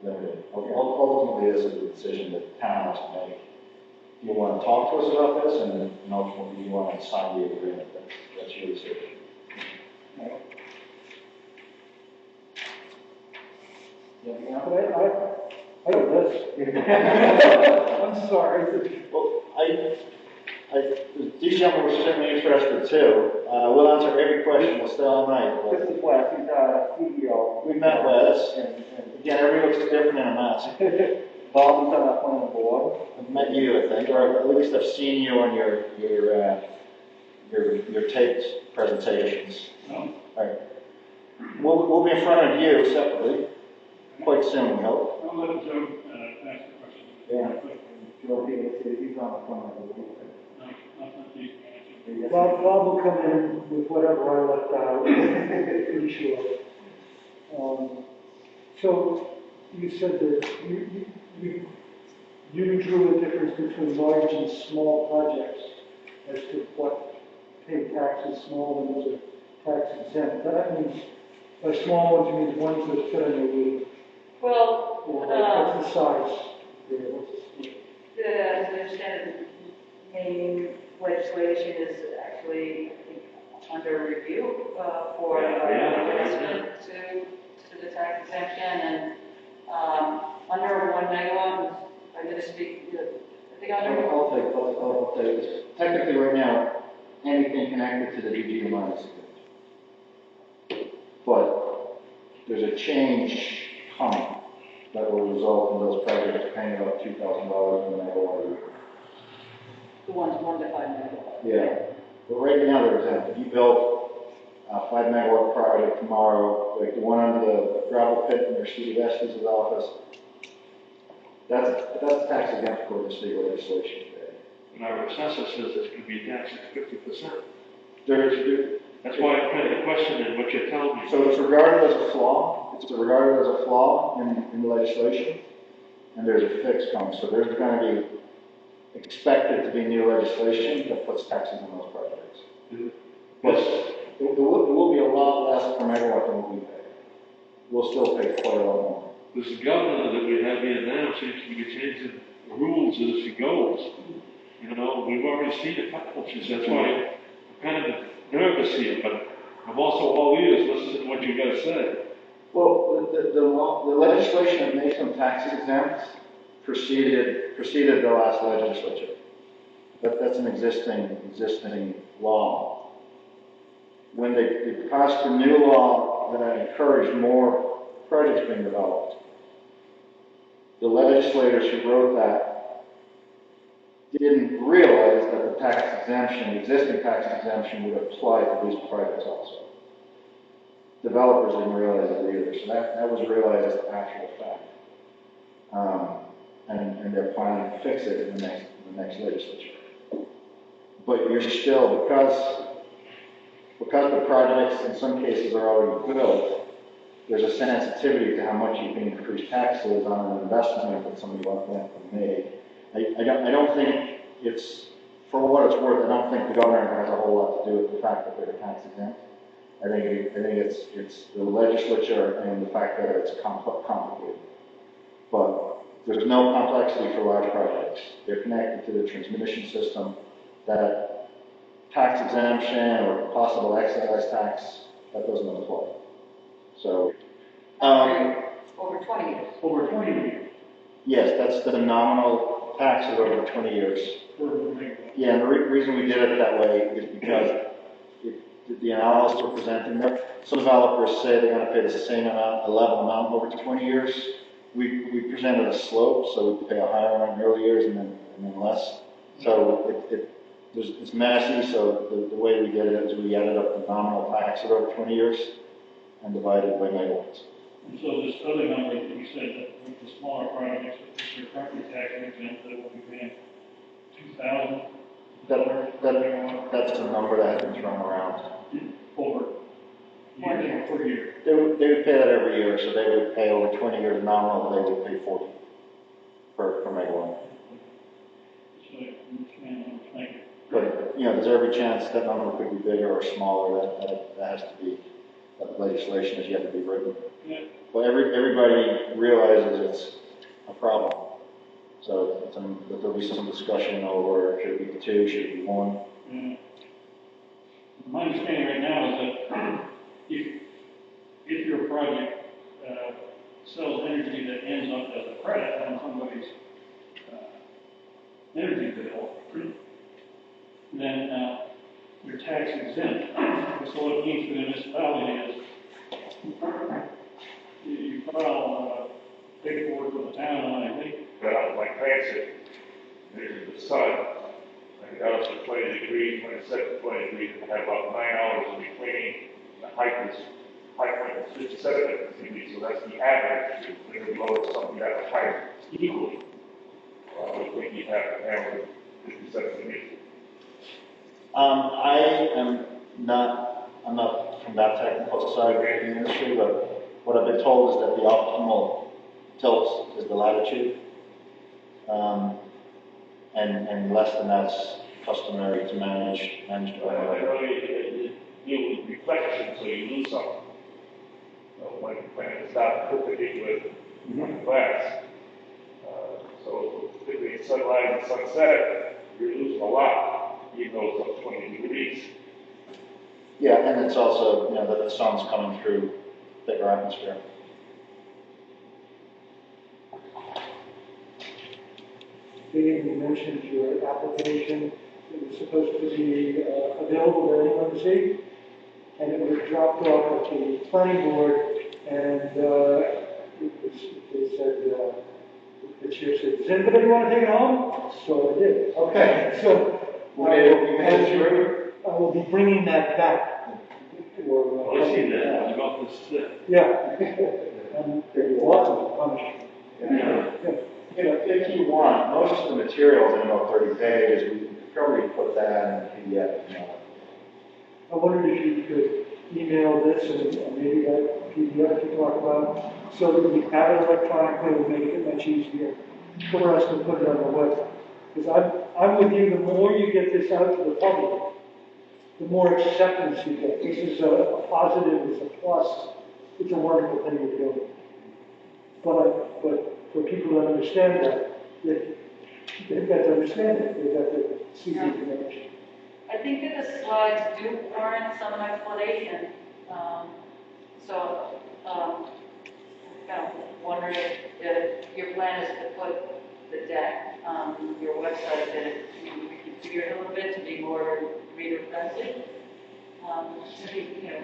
limited. Ultimately, this is a decision that the town has to make. Do you want to talk to us about this, and ultimately, do you want to sign the agreement? That's your decision. I don't know. I'm sorry. Well, these gentlemen were certainly interested too. We'll answer every question. We'll stay all night. This is Wes, he's CEO. We met Wes, and again, everybody looks different in a mask. Bob is on that plan of board. I've met you, I think, or at least I've seen you on your taped presentations. No. All right. We'll be in front of you separately quite soon, we hope. I'll let Joe ask the question. Yeah. Joe, he's on the plan of board. No, not the Bob will come in with whatever I left out, pretty sure. So you said that you drew a difference between large and small projects as to what pay taxes, small ones are tax exempt. That means, by small ones, you mean the ones that fit on your roof, Well, or what's the size there, what's the split? as I understand it, main legislation is actually, I think, under review for adjustment to the tax exemption, and under 1 megawatt, I'm going to speak, I think under. I'll take this. Technically, right now, anything connected to the DGMI is exempt. But there's a change coming that will result in those projects paying about $2,000 in the megawatt a year. The ones 1 to 5 megawatt. Yeah, but right now they're exempt. If you build a 5 megawatt project tomorrow, like the one under the gravel pit near Steve Estes' office, that's tax exempt according to state legislation today. And our assessor says it's going to be taxed at 50%. That's There's, why I'm kind of questioning what you're telling me. so it's regarded as a flaw. It's regarded as a flaw in the legislation, and there's a fix coming. So there's going to be expected to be new legislation that puts taxes on those projects. But it will be a lot less per megawatt than what we pay. We'll still pay quite a lot more. This governor that we have here now seems to be changing the rules as he goes. You know, we've already seen a couple of things. That's why I'm kind of nervous here, but I'm also all ears listening to what you got to say. Well, the legislation that makes them tax exempt preceded the last legislature. That's an existing law. When they passed a new law that encouraged more projects being developed, the legislators who wrote that didn't realize that the existing tax exemption would apply to these projects also. Developers didn't realize it either, so that was realized as an actual fact. And they're planning to fix it in the next legislature. But you're still, because the projects in some cases are already built, there's a sensitivity to how much you can increase taxes on an investment that somebody went and made. I don't think it's, for what it's worth, I don't think the governor has a whole lot to do with the fact that they're tax exempt. I think it's the legislature and the fact that it's complicated. But there's no complexity for large projects. They're connected to the transmission system. That tax exemption or possible excise tax, that doesn't apply. So, Over 20 years. Over 20 years. yes, that's the nominal tax is over 20 years. Yeah, and the reason we did it that way is because the analysis we're presenting there, some developers say they're going to pay the same amount, a level amount over 20 years. We presented a slope, so we pay a higher amount in early years and then less. So it's messy, so the way we did it is we added up the nominal tax over 20 years and divided by megawatts. And so this other number that you said, that with the smaller projects, which are property tax exempt, that will be paying 2,000? That's a number that has been thrown around. Over. Per year. They would pay that every year, so they would pay over 20 years nominal, they would pay 40 per megawatt. So, thank you. But, there's every chance that number could be bigger or smaller, that has to be, that legislation is yet to be written. Yeah. But everybody realizes it's a problem. So there'll be some discussion over, should it be 2, should it be 1? Yeah. My understanding right now is that if your project sells energy that ends up as a credit on somebody's energy bill, then you're tax exempt. So what it means for the municipality is you file paperwork with the town on, I think. Got out my transit, there's the sun, I got up to 20 degrees, 27, 20 degrees, and had about 9 hours in between. The high point was 57 degrees, so that's the average. If the low is something that higher equally. I would think you'd have to have 57 degrees. I'm not from that technical side of the industry, but what I've been told is that the optimal tilt is the latitude. And less than that's customary to manage I know you deal with reflection, so you lose something. When it's not perpendicular with glass. So particularly sunrise and sunset, you're losing a lot, even though it's up 20 degrees. Yeah, and it's also, that the sun's coming through thicker atmosphere. Dave, you mentioned your application. It was supposed to be available to anyone to see, and it was dropped off at the planning board, and they said, the chair said, does anybody want to take it home? So I did. Okay, so I will be bringing that back. I've seen that, I was about to say. Yeah. And there's lots of punishment. Yeah. If you want, most of the materials in about 30 pages, we could probably put that in PDF. I wondered if you could email this and maybe that PDF to talk about, so that we have it electronically will make it much easier for us to put it on the website. Because I'm with you, the more you get this out to the public, the more acceptance you get. This is a positive, it's a plus, it's a wonderful thing you're doing. But for people to understand that, they've got to understand it, they've got to see the information. I think that the slides do warrant some explanation. Kind of wondering if your plan is to put the deck on your website, that it be reconfigured a little bit to be more reader friendly.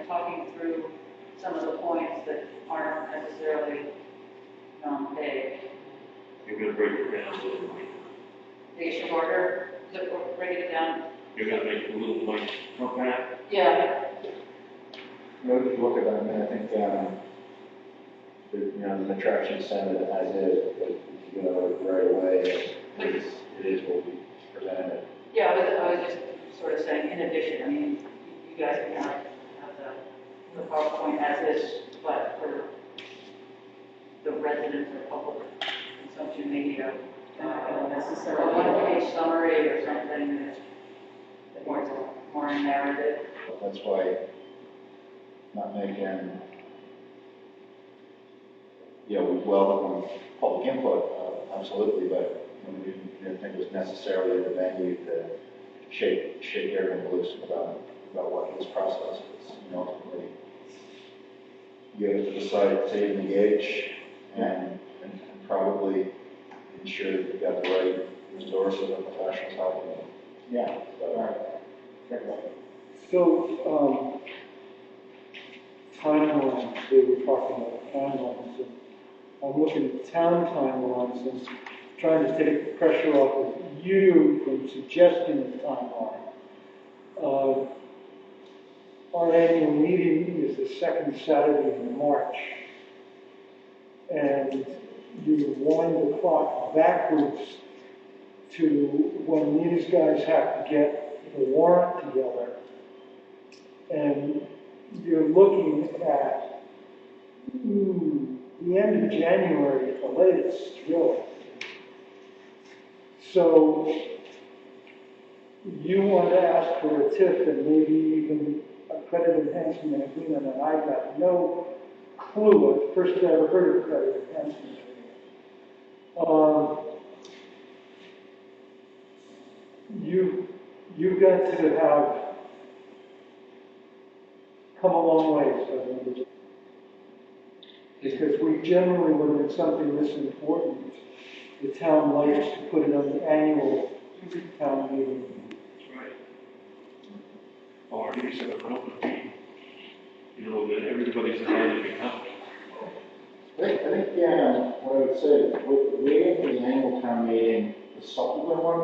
Talking through some of the points that aren't necessarily vague. You're gonna break it down a little bit. Make it shorter, break it down. You're gonna make it a little like compact. Yeah. If you look at that, I mean, I think, the attraction center as is, but if you go right away, it is what we presented. Yeah, I was just sort of saying, in addition, I mean, you guys can have the PowerPoint as is, but for the residents or public consumption, maybe a one-page summary or something that's more narrative. That's why not making, we welcome public input, absolutely, but we didn't think it was necessarily the venue to shake everyone loose about what this process is. Ultimately, give it to the site, save and engage, and probably ensure that we've got the right resources and professionals helping them. Yeah. So, timelines, they were talking about timelines, and I'm looking at town timelines and trying to take the pressure off of you from suggesting a timeline. Our annual meeting is the second Saturday in March, and you wind the clock backwards to when these guys have to get the warrant together, and you're looking at the end of January at the latest, really. So you want to ask for a TIF and maybe even a credit enhancement agreement, and I got no clue. First I ever heard of credit enhancement agreement. You've got to have come a long ways, because we generally, when it's something this important, the town likes to put it on the annual town meeting. That's right. Or at least have an open meeting, that everybody's invited to come. I think, what I would say, waiting for the annual town meeting, the subsequent one,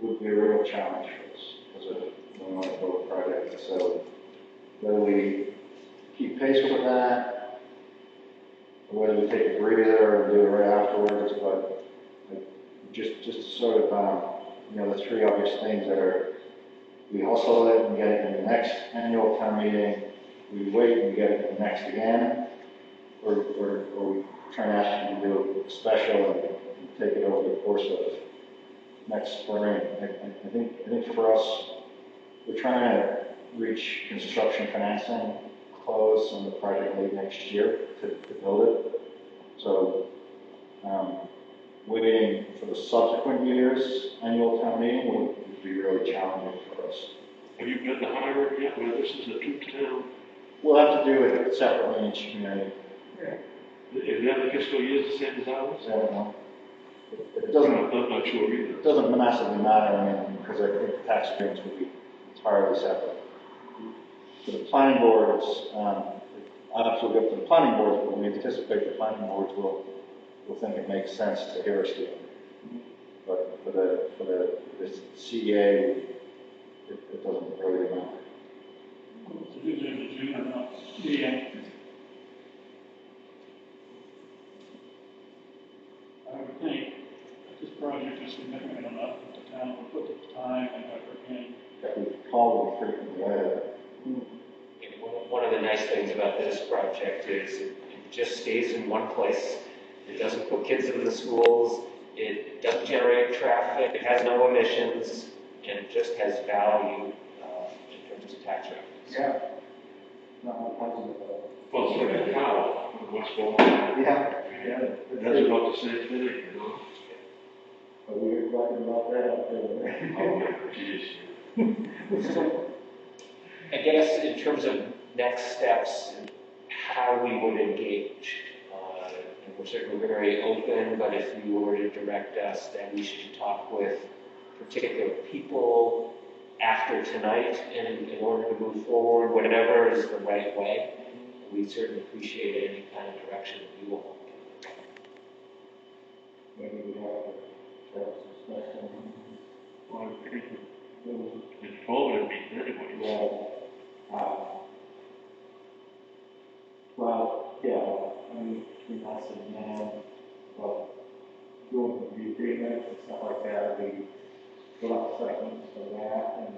would be a real challenge for us, because we want to build a project. So whether we keep pace with that, or whether we take a breather and do it right afterwards, but just to sort of, the three obvious things that are, we hustle it and get it in the next annual town meeting, we wait and get it in the next again, or we try and ask you to do a special and take it over the course of next spring. I think for us, we're trying to reach construction financing close on the project late next year to build it. So waiting for the subsequent year's annual town meeting would be really challenging for us. Have you been to Harvard yet? Well, this is a two-town. We'll have to do it separately in each community. Is that the fiscal year the same as ours? I don't know. It doesn't. I'm not sure either. It doesn't massively matter, because I think the tax streams will be entirely separate. For the planning boards, absolutely up to the planning boards, but we anticipate the planning boards will think it makes sense to hear us do it. But for the CEA, it doesn't really matter. So who's in the June or not? I would think that this project is significant enough that the town will put the time and effort in. That we call them frequently. One of the nice things about this project is it just stays in one place. It doesn't put kids in the schools. It doesn't generate traffic. It has no emissions, and it just has value in terms of tax revenues. Yeah. Not positive. Well, it's like a cow in West Wall. Yeah. That's about the same thing, But we were talking about that up there. Oh, geez. I guess in terms of next steps, how we would engage. And we're certainly very open, but if you were to direct us, then we should talk with particular people after tonight in order to move forward, whatever is the right way. We certainly appreciate any kind of direction that you all give. Maybe we have to some special. Well, I think it's informative meeting anyway. Well, yeah, between us and them, doing the agreements and stuff like that, we go out seconds for that, and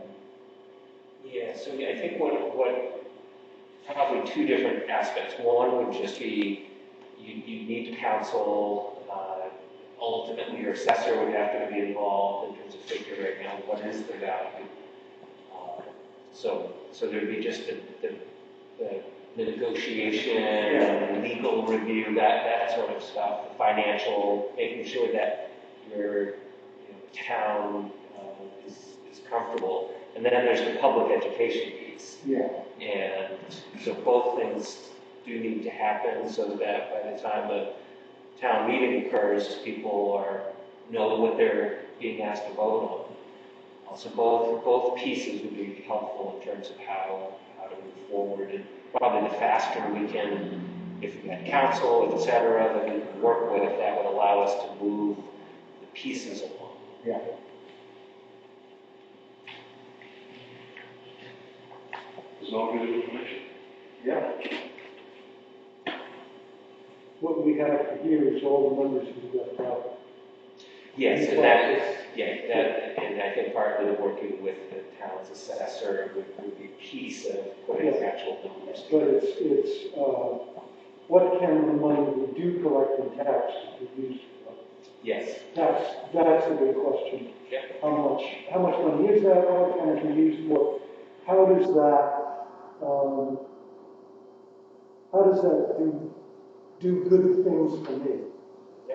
Yeah, so I think what probably two different aspects. One would just be you need to counsel. Ultimately, your assessor would have to be involved in terms of figuring out what is the value. So there'd be just the the negotiation and legal review, that sort of stuff, the financial, making sure that your town is comfortable. And then there's the public education piece. Yeah. And so both things do need to happen so that by the time a town meeting occurs, people know what they're being asked to vote on. Also, both pieces would be helpful in terms of how to move forward. And probably the faster we can, if we got council, et cetera, that we can work with, that would allow us to move the pieces along. Yeah. Is all good information? Yeah. What we have here is all the numbers we left out. Yes, and and I think partly working with the town's assessor would be a piece of putting actual numbers. But it's what can the money we do collect in tax be used for? Yes. That's the big question. Yeah. How much money is that? What can it be used for? How does that do good things for me?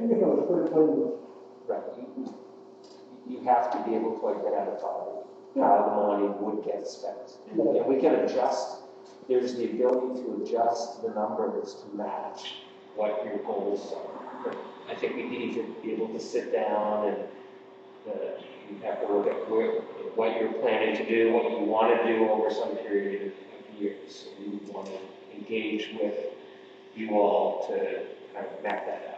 You know, put it plainly. Right. You have to be able to identify how the money would get spent. And we can adjust, there's the ability to adjust the numbers to match what your goals are. I think we need to be able to sit down and you have to look at what you're planning to do, what you want to do over some period of years. So we want to engage with you all to kind of map that out.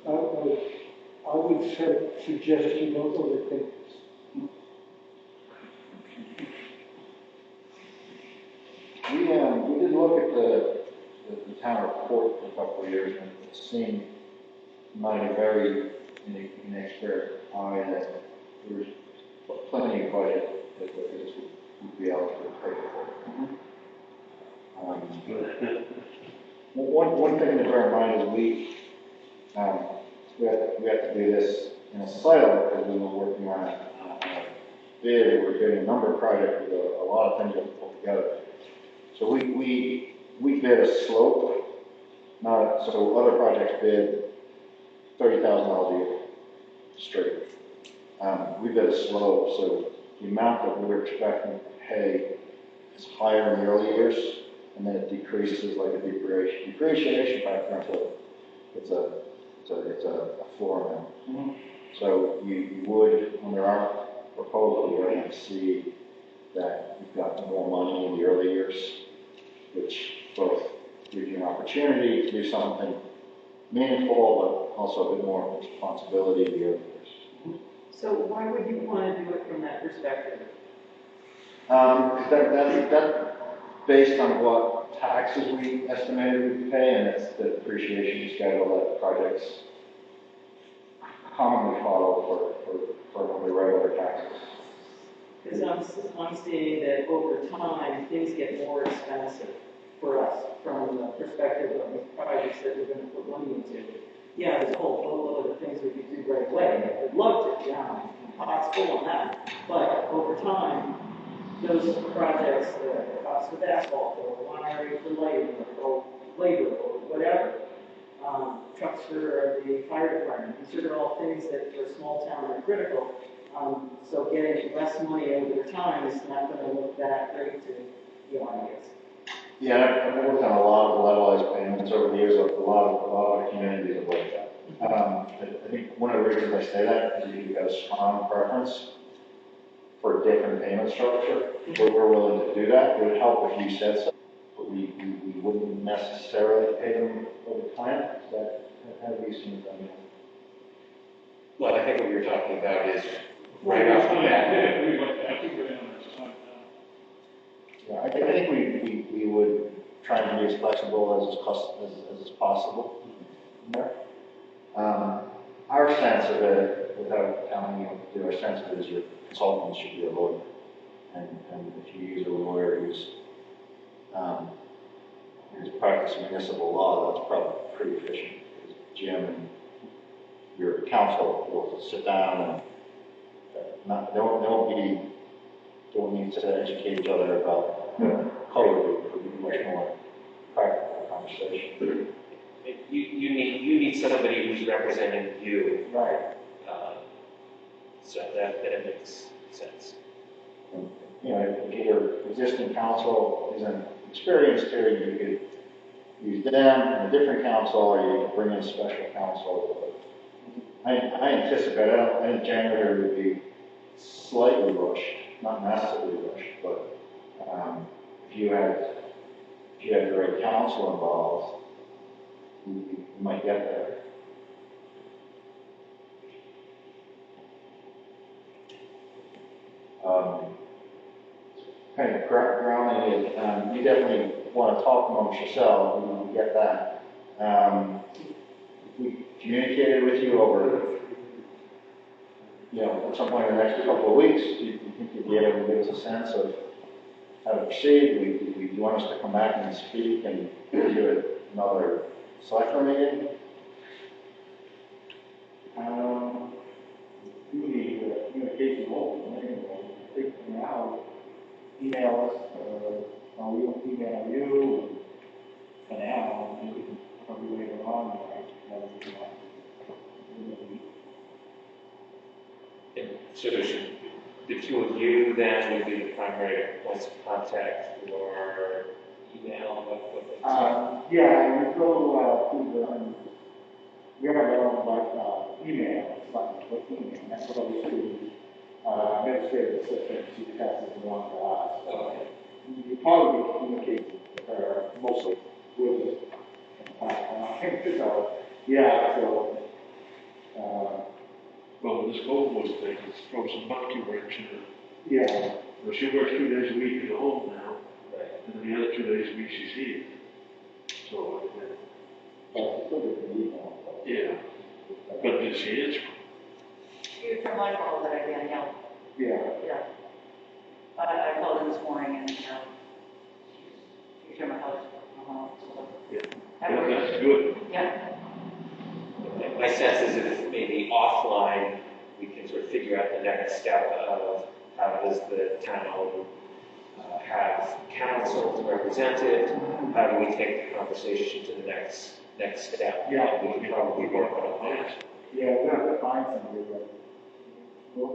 I would suggest you don't overthink this. We did look at the town report for a couple of years, and it seemed mighty very inexpert eye that there was plenty of budget that this would be able to pay for. One thing to bear in mind is we have to do this in a silo because we were working on a bid. We were doing a number of projects with a lot of things that we put together. So we bid a slope, so other projects bid $30,000 a year straight. We bid a slope, so the amount that we were expecting to pay is higher in the early years, and then it decreases like a depreciation factor until it's a floor amount. So you would, under our proposal, you're going to see that you've got more money in the early years, which both gives you an opportunity to do something meaningful, but also a bit more responsibility in the early years. So why would you want to do it from that perspective? Because that's based on what taxes we estimated we'd pay, and it's the depreciation schedule that projects commonly follow for one of the regular taxes. Because I'm seeing that over time, things get more expensive for us from the perspective of the projects that we're going to put money into. Yeah, there's a whole boatload of things we could do right away. I'd love to, yeah, pot's full on that. But over time, those projects, the cost of asphalt, or one area for labor, or whatever, trucks for the fire department, these are all things that for a small town are critical. So getting less money over time is not going to look that great to the audience. Yeah, I've worked on a lot of levelized payments over the years. A lot of communities have like that. I think one of the reasons I say that is you've got a strong preference for a different payment structure. We're willing to do that. It would help if you said so, but we wouldn't necessarily pay them over time. How do you see it done? Well, I think what you're talking about is right off the bat. Yeah, I think we would try and be as flexible as possible there. Our sense of it, without telling you what to do, our sense of it is your consultant should be a lawyer. And if you use a lawyer who's practicing municipal law, that's probably pretty efficient. Because Jim and your counsel will sit down and don't need to educate each other about code, it would be much more practical conversation. You need somebody who's representing you, Right. so that makes sense. You know, if your existing council isn't experienced here, you could use them and a different council, or you could bring in a special council. I anticipate, I think January would be slightly rushed, not massively rushed, but if you had the right council involved, you might get there. Kind of grounding it, you definitely want to talk amongst yourselves, we get that. We communicated with you over, at some point in the next couple of weeks. Do you think you'd be able to give us a sense of how to proceed? Do you want us to come back and speak and do another selectmen meeting? Do the communication open, I think for now, email us, or we'll email you for now, and we can probably later on, So should the two of you then would be the primary points of contact for email? yeah, we go to the, we have our own email, it's not like email, that's what we do. Administrative assistant, she passes it on to us. Okay. You probably communicate with her mostly with it. So, yeah, so, Well, with this mobile thing, it's throws some monkey wrench in it. yeah. Well, she works 2 days a week at home now, Right. and then the other 2 days a week she's here. So, yeah. But did she answer? You return my call that I Danielle. Yeah. Yeah. I called her this morning and, she returned my call. Yeah. That works. That's good. Yeah. My sense is if maybe offline, we can sort of figure out the next step of how does the town have council represented, how do we take the conversation to the next step? Yeah. We can probably work on that. Yeah, we have to find somebody that will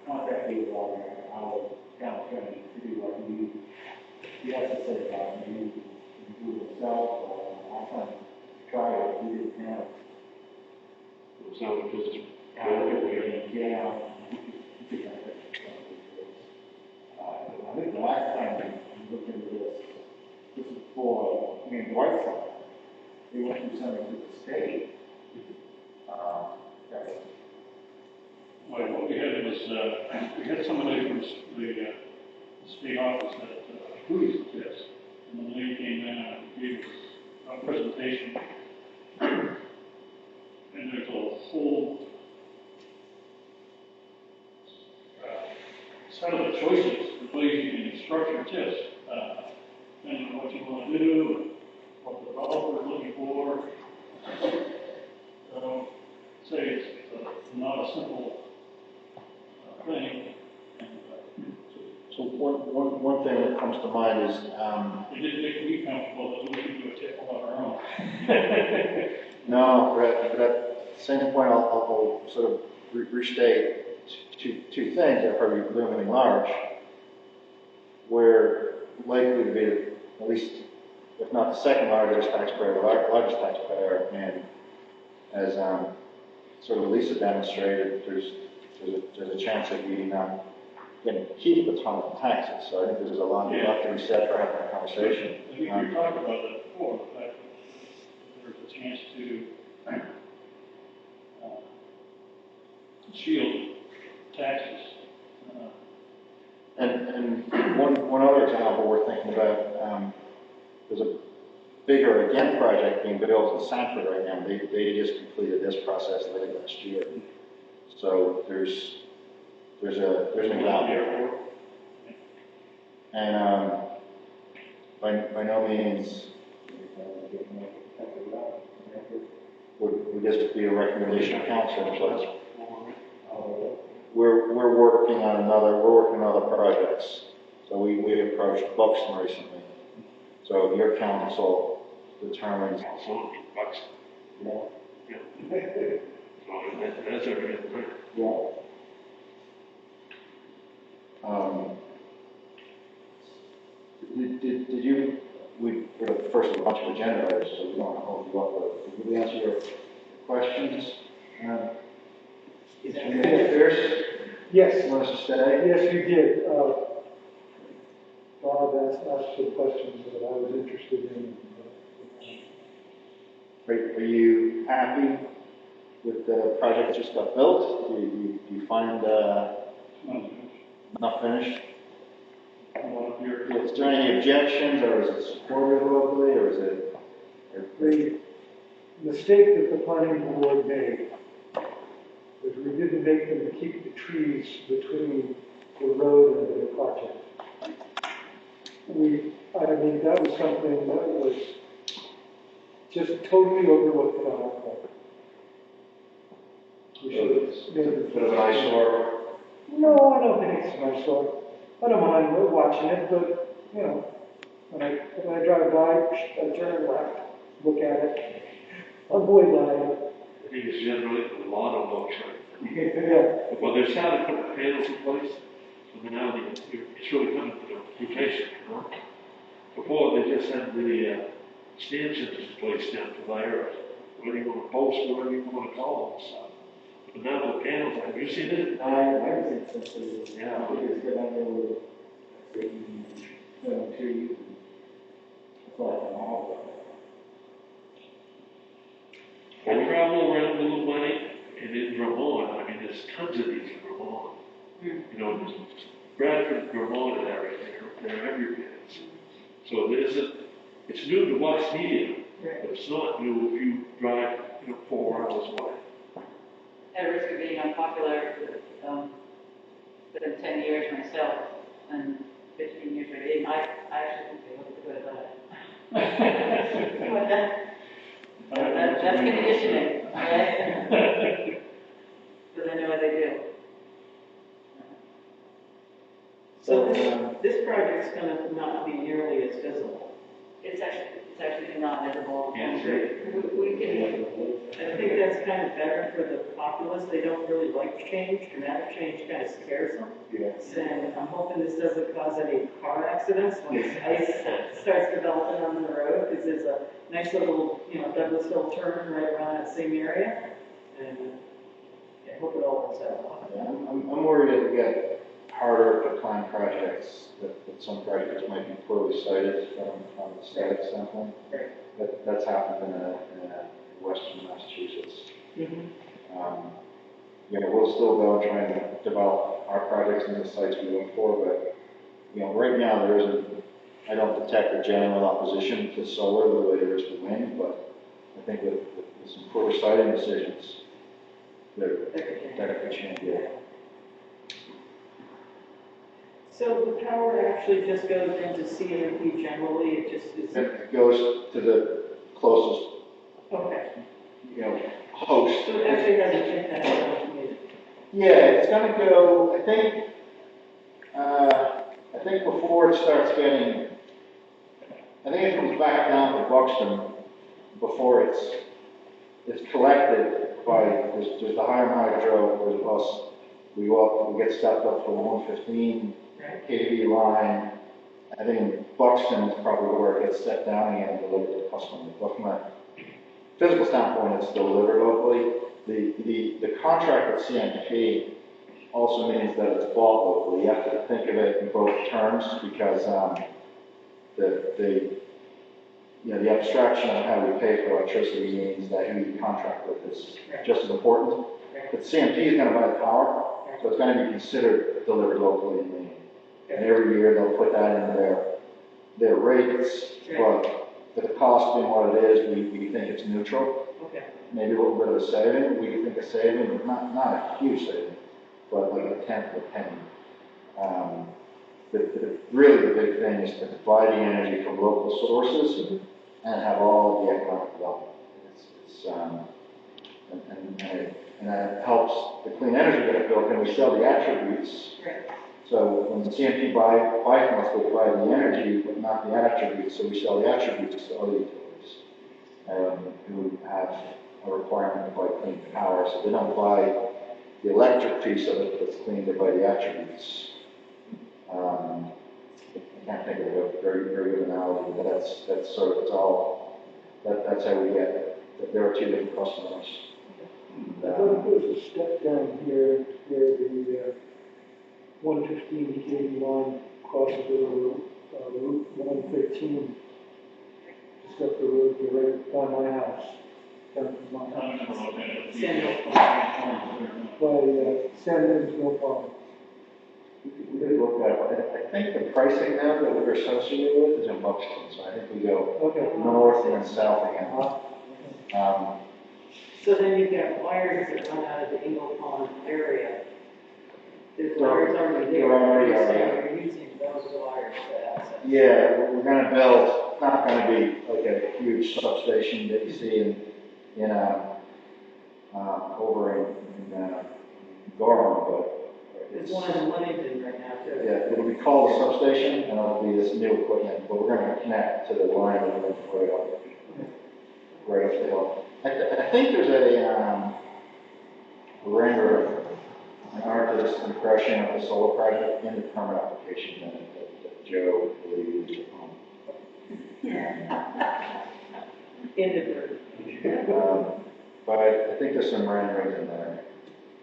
contact you about our town attorney to do what you have to say about you can do it yourself, or I'll try it, do it now. It's not a business. Yeah. I think the last time we looked into this is for, White Sox. They went through something to the state. Well, what we had was, we had somebody from the state office that approved the test, and when they came in and gave us a presentation, and there's a whole set of the choices, the way you can structure a test, depending on what you want to do, and what the developer is looking for. Say it's not a simple thing. So one thing that comes to mind is, It didn't make me comfortable that we could do a test on our own. no, but at the same point, I'll sort of restate two things that are probably looming large. We're likely to be, at least, if not the second largest taxpayer, the largest taxpayer, and as sort of Lisa demonstrated, there's a chance that we're not going to keep a ton of taxes. So I think there's a lot to be said for having a conversation. I think we talked about that before, the fact that there's a chance to shield taxes. And one other example we're thinking about, there's a bigger, again, project being built in Sanford right now. They just completed this process late last year. So there's an example. And by no means would this be a recommendation of council, but we're working on other projects So we approached Buxton recently. So your council determines. Also, Buxton. Yeah. Yeah. So that's everything, right? Yeah. Did you, we were first a bunch of agenda items, so we don't want to hold you up, but did we answer your questions? Mr. Pierce? Yes, You want us to stay? yes, you did. Bob asked the questions that I was interested in. Are you happy with the project that just got built? Do you find not finished? Is there any objections, or is it supported locally, or is it? The mistake that the planning board made was we didn't make them keep the trees between the road and the project. I mean, that was something that was just totally overlooked on our part. We should have made it. Bit of an eyesore? No, I don't think it's an eyesore. I don't mind watching it, but, you know, when I drive by, I turn left, look at it, I'm way by it. I think it's generally a lot of folks, right? Yeah. Well, they're starting to put the panels in place, so now it's really coming to the rotation, you know? Before, they just had the stanchions in place down to there, whether you want to post, whatever you want to call them, so. But now the panels, have you seen it? I've seen something. Yeah. It's good on the trees. It's like an all. I travel around Little Money and in Vermont, I mean, there's tons of these in Vermont. You know, there's Bradford, Vermont area, they're everywhere. So it's new to what's here, but it's not new if you drive, 4 hours away. At risk of being unpopular, within 10 years myself, and 15 years already, I actually think they look good at that. But that's conditioning, all right? Because I know what they do. So this project's gonna not be nearly as visible. It's actually not visible. Yeah, We can, I think that's kind of better for the populace. They don't really like change. Dramatic change kind of scares them. Yes. And I'm hoping this doesn't cause any car accidents when ice starts developing on the road, because there's a nice little, Douglas Hill turn right around that same area. And I hope it all works out. Yeah, I'm worried it'll get harder to plan projects, that some projects might be poorly sited from the static standpoint. That's happened in western Massachusetts. We'll still go and try and develop our projects in the sites we look for, but, right now I don't detect a genuine opposition to solar the way there is to wind, but I think with some poor siting decisions, that could change it. So the power actually just goes into CMP generally, it just is. It goes to the closest, Okay. host. So it actually doesn't take that much needed. Yeah, it's gonna go, I think before it starts getting, I think it comes back down to Buxton before it's collected by, there's the higher hydro, there's us, we go up, we get stepped up to 115 kV line. I think in Buxton is probably where it gets stepped down again and delivered to the customer. But from a physical standpoint, it's still delivered locally. The contract with CMP also means that it's bought locally. You have to think of it in both terms, because the abstraction of how we pay for electricity means that who you contract with is just as important. But CMP is going to buy the power, so it's going to be considered delivered locally in Maine. And every year they'll put that into their rates, but with the cost being what it is, we think it's neutral. Okay. Maybe a little bit of a saving. We think a saving, but not a huge saving, but like a tenth of a penny. Really the big thing is to provide the energy from local sources and have all of the economic development. And that helps the clean energy get built, and we sell the attributes. So So when the CMP buy from us, they buy the energy, but not the attributes, so we sell the attributes to other utilities, who have a requirement to buy clean power, so they don't buy the electric piece of it that's clean, they buy the attributes. I can't think of a very, very good analogy, but that's sort of, it's all, that's how we get it. There are two different customers. I thought there was a step down here where the 115 kV line crosses over Route 113. Just up the road, right by my house, down to my house. By Sanders, no problem. We could look that up. I think the pricing now that we're associated with is in Buxton, so I think we go north and then south again. So then you've got wires that run out of the Ingle Pond area. There's wires already there. They're already You're there. saying you're using those wires to access. Yeah, we're going to build, not going to be like a huge substation that you see over in Gorham, but There's one in Huntington right now too. yeah, it'll be called a substation, and it'll be this new equipment, but we're going to connect to the line that runs right up the hill. I think there's a render, an artist impression of the solar project in the permit application that Joe believes but I think there's some renderings in there.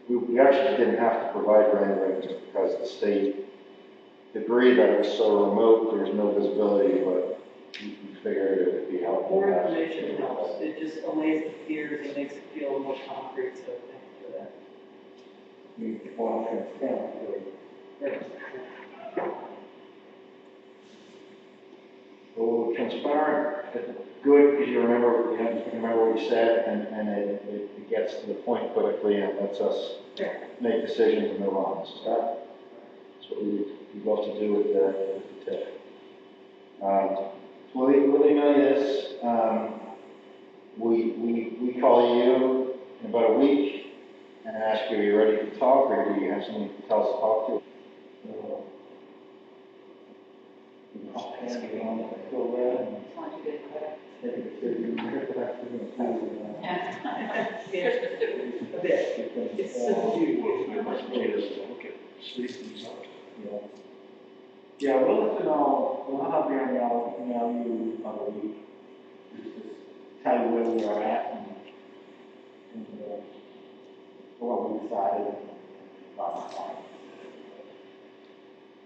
We actually didn't have to provide renderings because the state agreed that it was so remote, there was no visibility, but we figured it would be helpful. More information helps. It just allays the fears and makes it feel more concrete, so thanks for that. We want transparent. So transparent, good, because you remember what you said, and it gets to the point quickly, and it lets us make decisions and move on. So that's what we'd love to do with the TIF. We'll email you this. We call you in about a week and ask you, are you ready to talk, or do you have something to tell us to talk to? It's subdued. Yeah, we'll let you know, we'll have Aaron email you about a week, just to tell you where we are at and what we decided last time.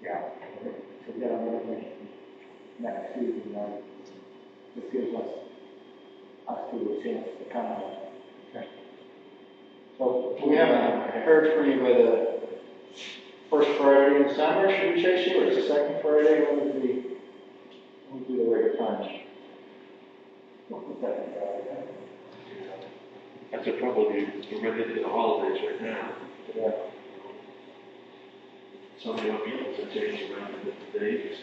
Yeah, so get on everything next week, and this gives us a chance to come out. Okay. So we haven't heard from you by the first Friday in December. Should we chase you, or is the second Friday? When would be the regular time? That's the trouble, we're ready to the holidays right now. Yeah. Somebody will be able to change around the days.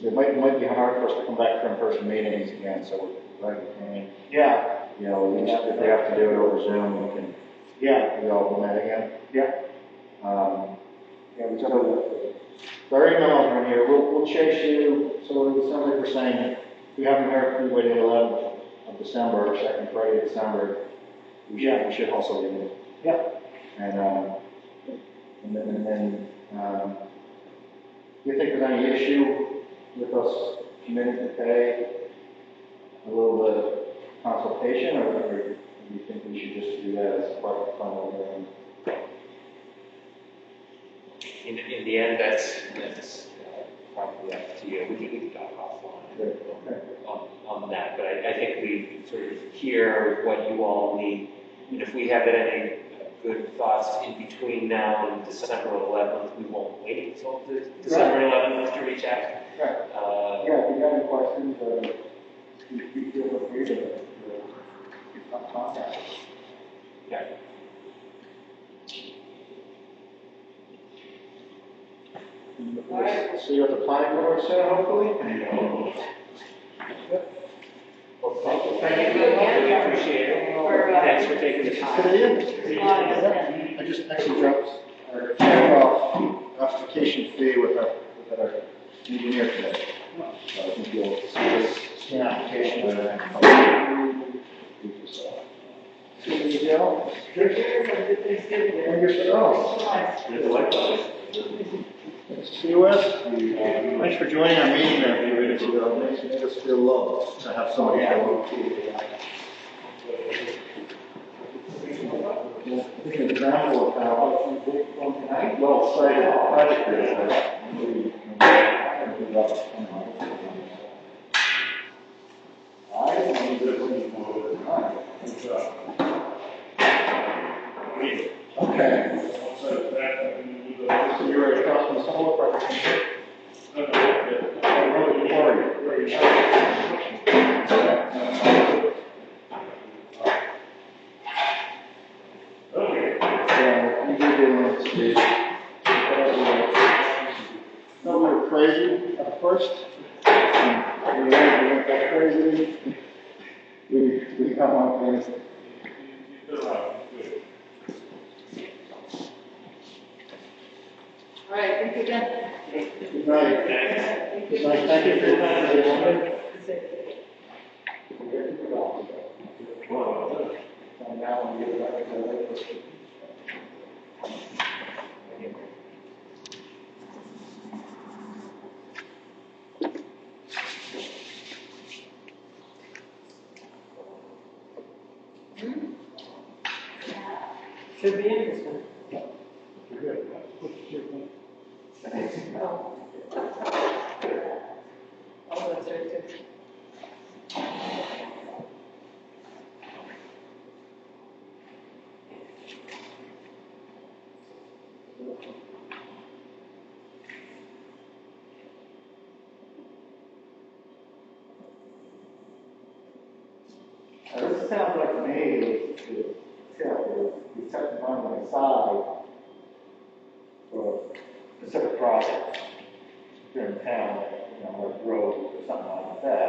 It might be hard for us to come back for in-person meetings again, so we're glad you came. Yeah. You know, if they have to do it over Zoom, we can. Yeah. We all met again. Yeah. We our emails are in here. We'll chase you. So it sounds like we're saying we haven't heard from you by the 11th of December, or second Friday of December. We should also be in. Yeah. And then do you think there's any issue with us committing to pay a little bit of consultation, or do you think we should just do that as part of the final agreement? In the end, that's probably up to you. We can talk offline on that, but I think we sort of hear what you all need. And if we have any good thoughts in between now and December 11th, we won't wait until December 11th to reach out. Right. Yeah, if you have any questions, you feel free to contact us. Yeah. All right. See you at the planning board soon, hopefully. Well, thank you very much. We appreciate it. Thanks for taking the time. I just actually dropped our application fee with our engineer today. So I think you'll see this scan application and then. See you, Wes. Thanks for joining our meeting there a few minutes ago. It makes us feel loved to have somebody here. This is an example of how well cited the project is. Okay. So you're already across from the solar project. No, we were crazy at first. We went that crazy. We got one place. All right, thank you again. Good night. Good night. Thank you for your time, everyone. Should be interesting. Oh, that's right, too. Now, this sounds like to me we set the money aside for specific projects here in town, like roads or something like that.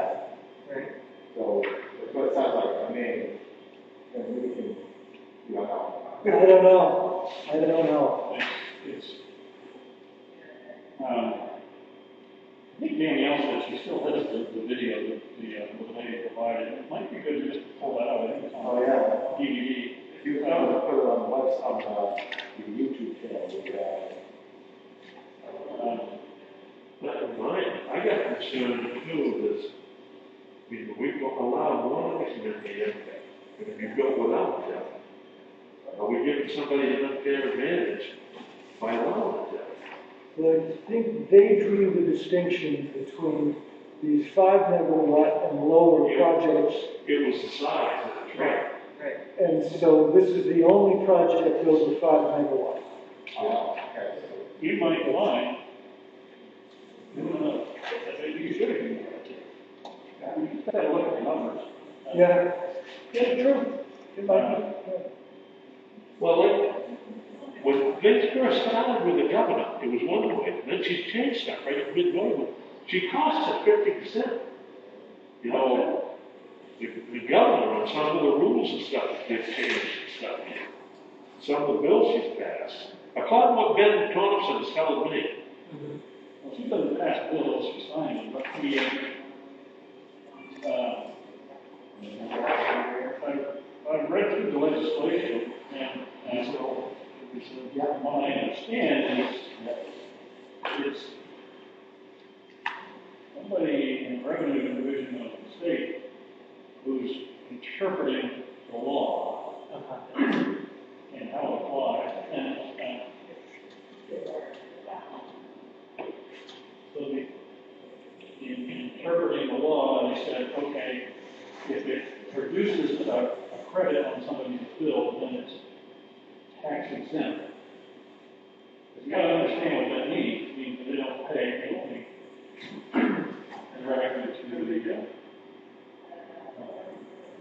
Right. So that's what it sounds like to me. And we can, you don't know. I don't know. I don't know. It's, I think Danny else said she still has the video that the lady provided. It might be good just to pull that out. I think it's on DVD. If you want to put it on the website, on the YouTube channel, Mine, I got concerned too, is, we've allowed one of these in the impact, and if you go without them, are we giving somebody an unfair advantage by allowing them? Well, I think they drew the distinction between these 5 megawatt and lower projects. It was the size, that's right. And so this is the only project over 5 megawatt. You might find, you should have been. You just gotta look at the numbers. Yeah, true. It might be. Well, like, when Vince first started with the governor, it was one way, and then she changed stuff right at mid-November. She cost us 50%. You know, the governor on some of the rules and stuff that they've changed and stuff. Some of the bills she's passed. According to what Ben Thompson is telling me. Well, she doesn't pass bills, she signs them, but I've read through the legislation, and what I understand is it's somebody in the revenue division of the state who's interpreting the law and how it applies. And so in interpreting the law, they said, okay, if it produces a credit on somebody's bill, then it's tax exempt. But you gotta understand what that means. It means that they don't pay anything directly to the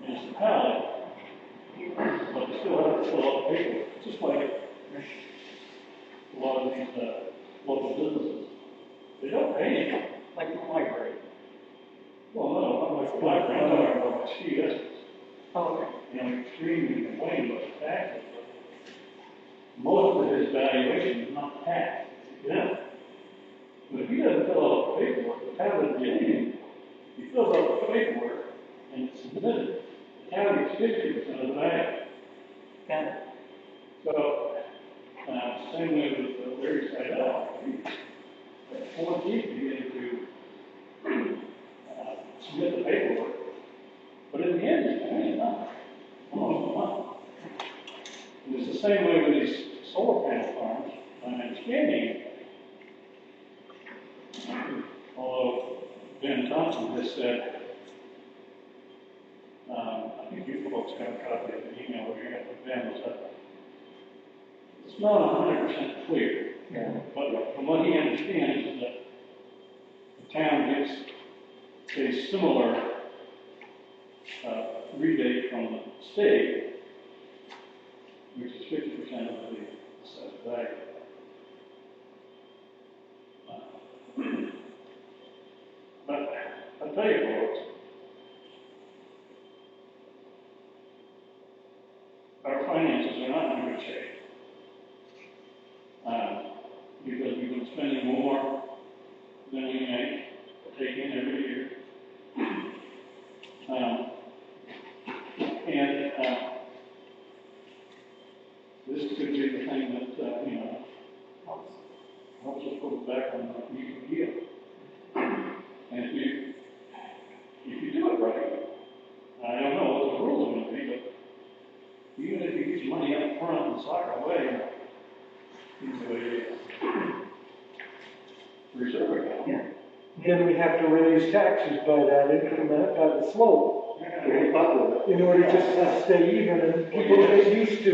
municipality, but they still have to fill out paperwork, just like a lot of these local businesses. They don't pay anything, like the library. Well, no, not like the library, I'm talking about my CES. Oh, okay. You know, extremely complaining about the taxes, but most of his valuation is not taxed, you know? But if he doesn't fill out the paperwork, the town doesn't get anything. He fills out the paperwork and it's submitted. The county gets 50% of the value. Okay. So, same way with the Larry Seidel. At 14, you get to submit the paperwork, but in the end, it's paying nothing. Almost nothing. And it's the same way with these solar panel farms. I'm understanding, although Ben Thompson has said, I think you folks got a copy of the email we got with Ben, was that it's not 100% clear. Yeah. But from what he understands is that the town gets a similar rebate from the state, which is 50% of the assessed value. But I'll tell you, folks, our finances are not in good shape. Because we've been spending more than we take in every year. This could be the thing that, helps us put it back on the even keel. And if you do it right, I don't know what the rules are going to be, but even if you get your money up front and sock it away into a reserve account. Yeah. Then we have to raise taxes by that increment, by the slope, in order just to stay even, and people get used to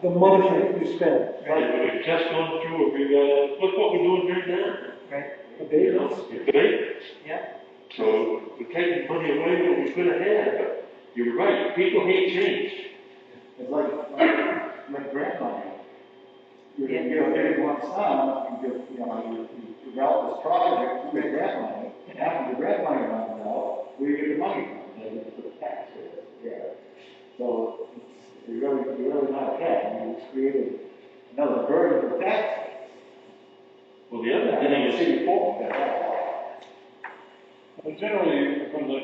the money that you spend. Right, we've just gone through, look what we're doing right now. Right. Abatements. Abatements. Yeah. So we're taking money away that we could have had, but you're right, people hate change. It's like grant money. You get one sum, you develop this project, you get grant money, and after the grant money runs out, we get the money from it, for the tax credit. Yeah. So you're really not ahead, you created another burden for taxes. Well, the other thing is, city fault. But generally, from the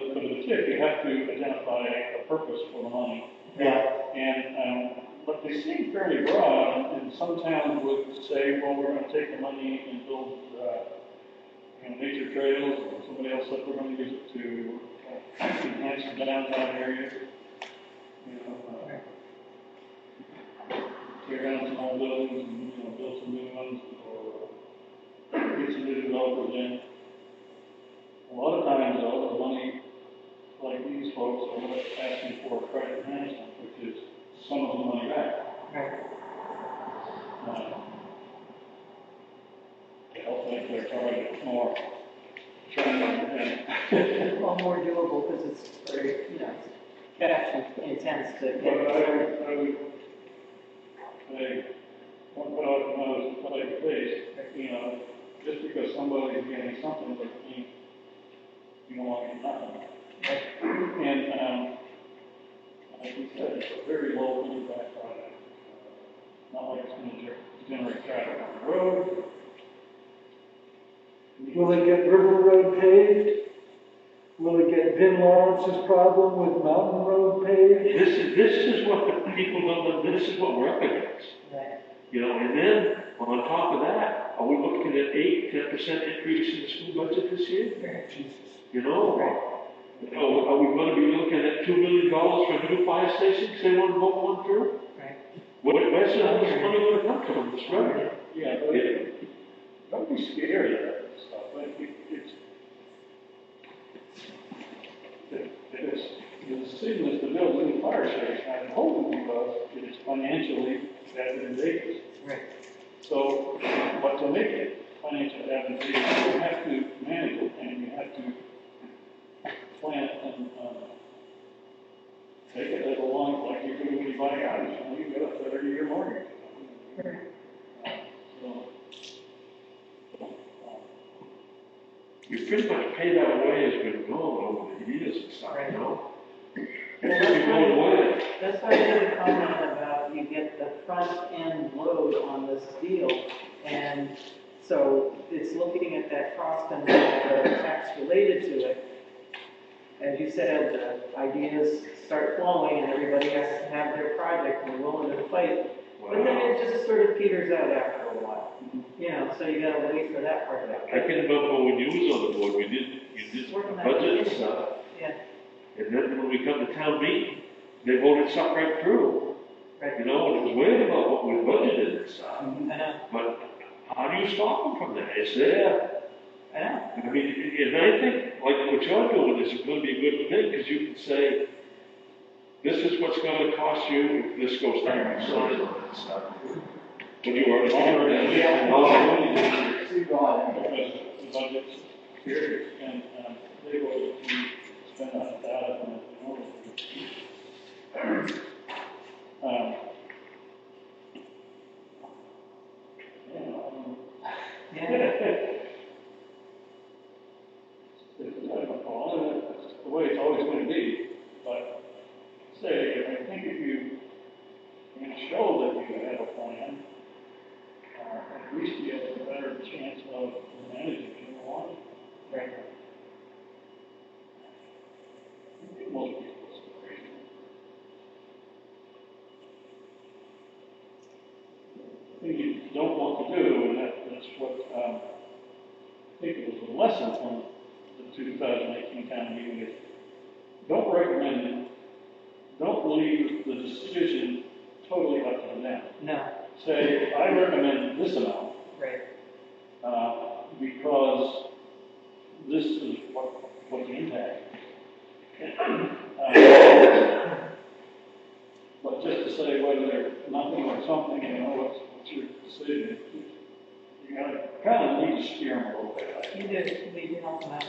tip, you have to identify a purpose for the money. Yeah. And, but they seem fairly broad, and some towns would say, well, we're going to take the money and build, nature trails, and somebody else said we're going to use it to enhance the downtown area. Tear down some old buildings and, build some new ones, or get some new developers in. A lot of times, though, the money, like these folks, are asking for credit enhancement, which is some of the money back. Right. To help make their target more and Well, more doable because it's very, cash intense to but get. I would say, one put out the nose, play the face, just because somebody's getting something doesn't mean you don't want to get nothing. And, like we said, it's a very low impact project. Not like it's going to generate traffic on the road. Will it get River Road paved? Will it get Vin Lawrence's problem with Mountain Road paved? this is what the people don't, this is what we're up against. Right. And then, on top of that, are we looking at 10% increase in the school budget this year? Jesus. Are we going to be looking at $2 million for a new fire station because they want to vote one through? Right. Where's the money going to come from this road? Yeah, but don't be scared of that stuff. Like, the decision is to build a new fire station. I'm hoping because it's financially advantageous. Right. So, but to make it financially advantageous, you have to manage it and you have to plan it and take it as a long, like you do when you buy a house. You've got a 30-year mortgage. You pretty much pay that away as we've gone over the years and stuff, That's why I made a comment about you get the front end load on this deal. And so it's looking at that cost and the tax related to it. As you said, the ideas start flowing and everybody has to have their project and willing to fight. But then it just sort of peters out after a while. You know, so you gotta wait for that part of it. I can remember when you was on the board, you did budget and stuff. Yeah. And then when we come to town meeting, they voted something right through. Right. You know, and it was weird about what we budgeted and stuff. I know. But how do you stop them from that? It's there. I know. I mean, and I think, like what you're doing is going to be a good thing, because you can say, this is what's going to cost you if this goes down and sign on it and stuff. When you already that. Because the budget's here, and they will spend $1,000 in order to. It's the way it's always going to be, but say, I think if you can show that you have a plan, at least you have a better chance of managing it along. Right. Most people it's crazy. The thing you don't want to do, and that's what I think it was a lesson from the 2018 town meeting, is don't recommend it. Don't leave the decision totally up to them. No. Say, I recommend this amount. Right. Because this is what the impact. But just to say whether they're nothing or something, you know, what's your decision? You gotta kind of need to steer them a little bit. You do. We can help them out.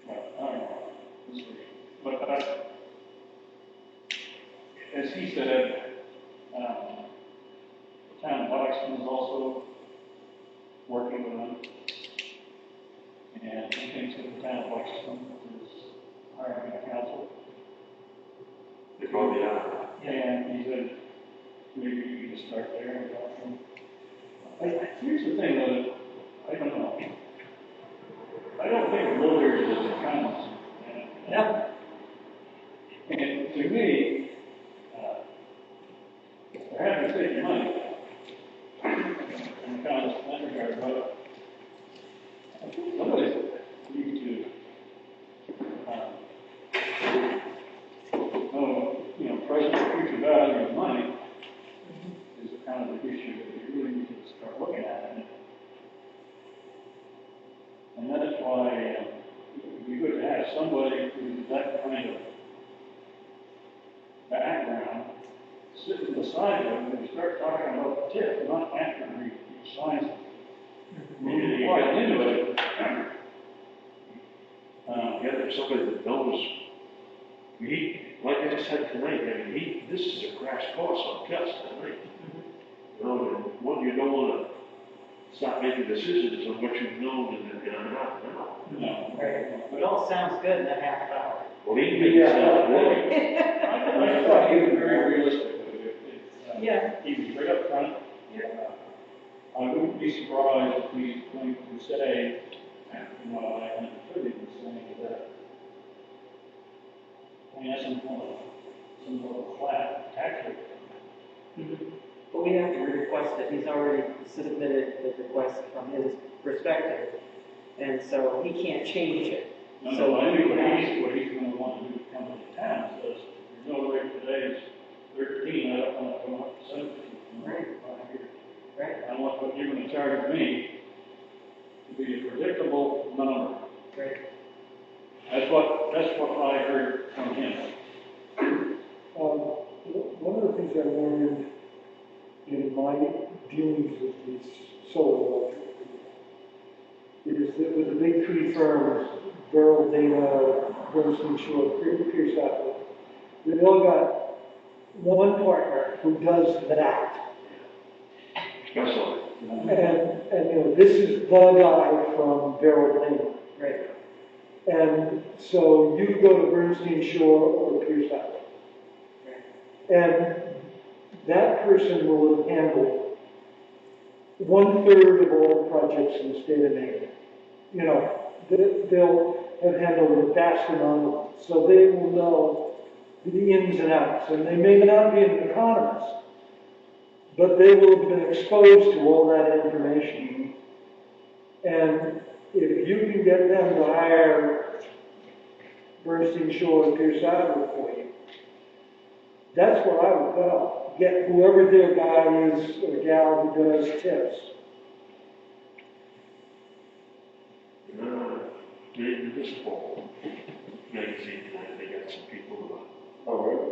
But, I don't know. But as he said, the town of Buxton is also working with them. And he thinks that the town of Buxton is hiring a council. They probably are. And he said, maybe you can just start there and go from. Here's the thing, though, I don't know. I don't think lawyers is accountants. No. And to me, they're having to take your money. In that regard, but I think somebody needs to know, you know, present and future value of money is a kind of the issue that you really need to start looking at. And that's why it would be good to have somebody who's that kind of background sitting beside them when we start talking about the tip, not after he signs it. Maybe quite into it. Yeah, there's somebody that knows. Like I said tonight, I mean, this is a crash course on test tonight. You know, and one, you don't want to start making decisions on what you've known and not now. No. Right. It all sounds good in a half hour. Well, he made it sound great. I thought he was very realistic with it. Yeah. He was right up front. Yeah. I wouldn't be surprised if he's going to say, you know, I understood he was saying that we have some sort of flat tax rate. Mm-hmm. But we have to request it. He's already submitted the request from his perspective. And so he can't change it. No, So I think what he's going to want to do to come to town says, your mill rate today is 13, I don't want to come up to 17. Right. Right. I want what you're going to charge me to be a predictable number. Right. That's what I heard from him. One of the things I learned in my dealings with these solar electric is that with the big three firms, Beryl, Dana, Bernstein, Shore, Pierce, they've all got one partner who does that. And you know, this is the guy from Beryl, Dana. Right. And so you go to Bernstein Shore or Pierce Island. And that person will have handled 1/3 of all the projects in the state of Maine. You know, they'll have handled a vast amount of them. So they will know the ins and outs. And they may not be an economist, but they will have been exposed to all that information. And if you can get them to hire Bernstein Shore and Pierce Island for you, that's where I would go. Get whoever their guy is or gal who does tips. The municipal magazine, they got some people who are. Oh, really?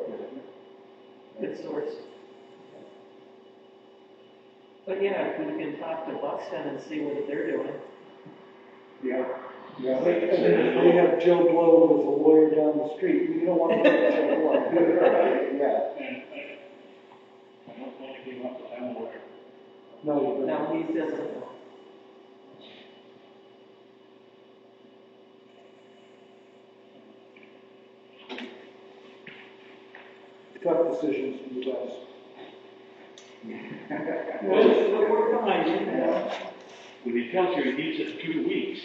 Good source. But yeah, if we can talk to Buxton and see what they're doing. Yeah. Yeah. They have Joe Blow as a lawyer down the street. You don't want to go to Joe Blow. Yeah. And I don't think he wants to town lawyer. No, you don't. No, he doesn't. Tough decisions for you guys. Well, we're behind you. When he tells you he needs it in 2 weeks,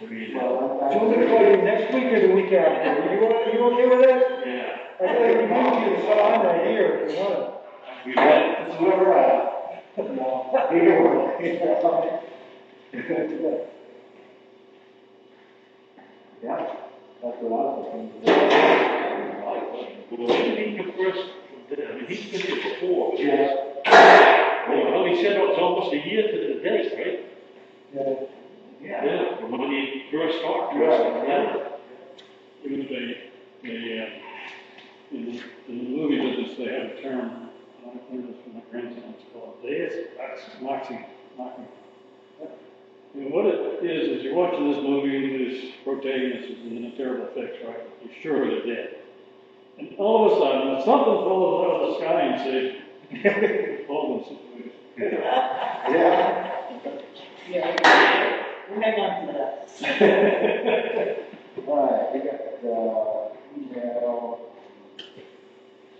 I mean, Do you want me to call you next week or the week after? You okay with that? yeah. I gotta remind you to sign right here if you want it. You know, It's whoever no. Either one. Yeah, that's what I was thinking. well, when did he come first? I mean, he's been here before. Yeah. Well, he said it was almost a year to the day, right? Yeah. Yeah, from when he first started. Yeah. It was in the movie business, they have a term, I learned this from my grandson, it's called deus ex machina. And what it is you're watching this movie, this protagonist is in a terrible fix, right? You're sure they're dead. And all of a sudden, something falls out of the sky and says, fall in situation. Yeah. Yeah, we hang on to that. All right, we got, email.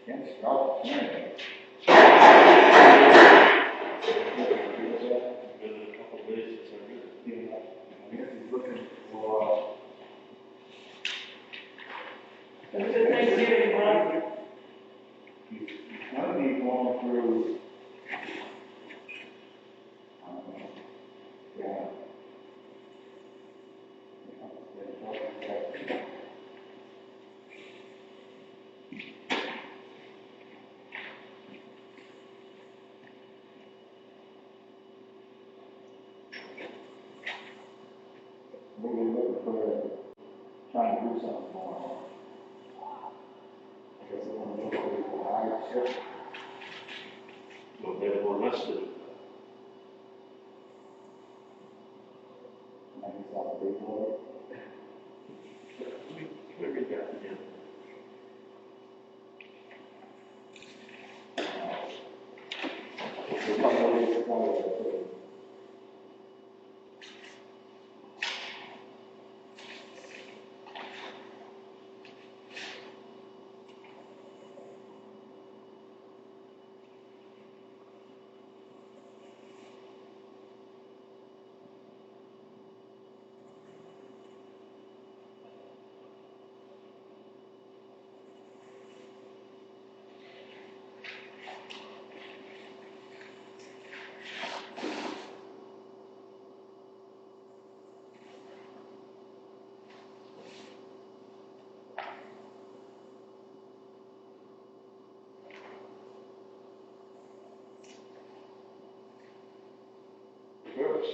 Against Robert Kennedy. Been a couple of days since I read it. Yeah, I guess he's looking for, Have a good Thanksgiving, Ron. he's gonna be going through, yeah. We're looking for, trying to do something more. I guess they want to look for the hardship. Well, they want us to do Maybe it's not a big one. that. We read that again. There's a couple of ways to go with it. First.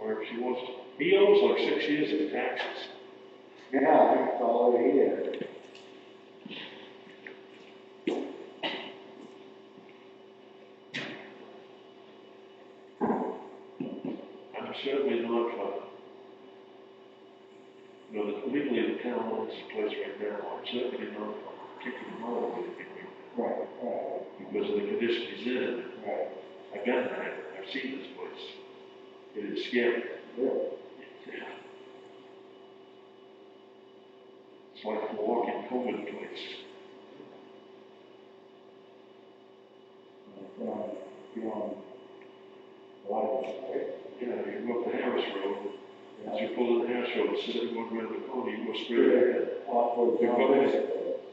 Or if she wants, he owes like 6 years of taxes. Yeah, I think it's all over here. I'm certainly not for, legally the town owns the place right now. I'm certainly not for kicking him out of it. Right, right, Because of the condition he's in. right. I've been there, I've seen this place. It is scary. Really? Yeah. It's like a walking COVID place. You're on a lot of it, right? Yeah, you go up the Harris Road, as you pull in the Harris Road, instead of going around the corner, you go straight ahead. Off for You go in.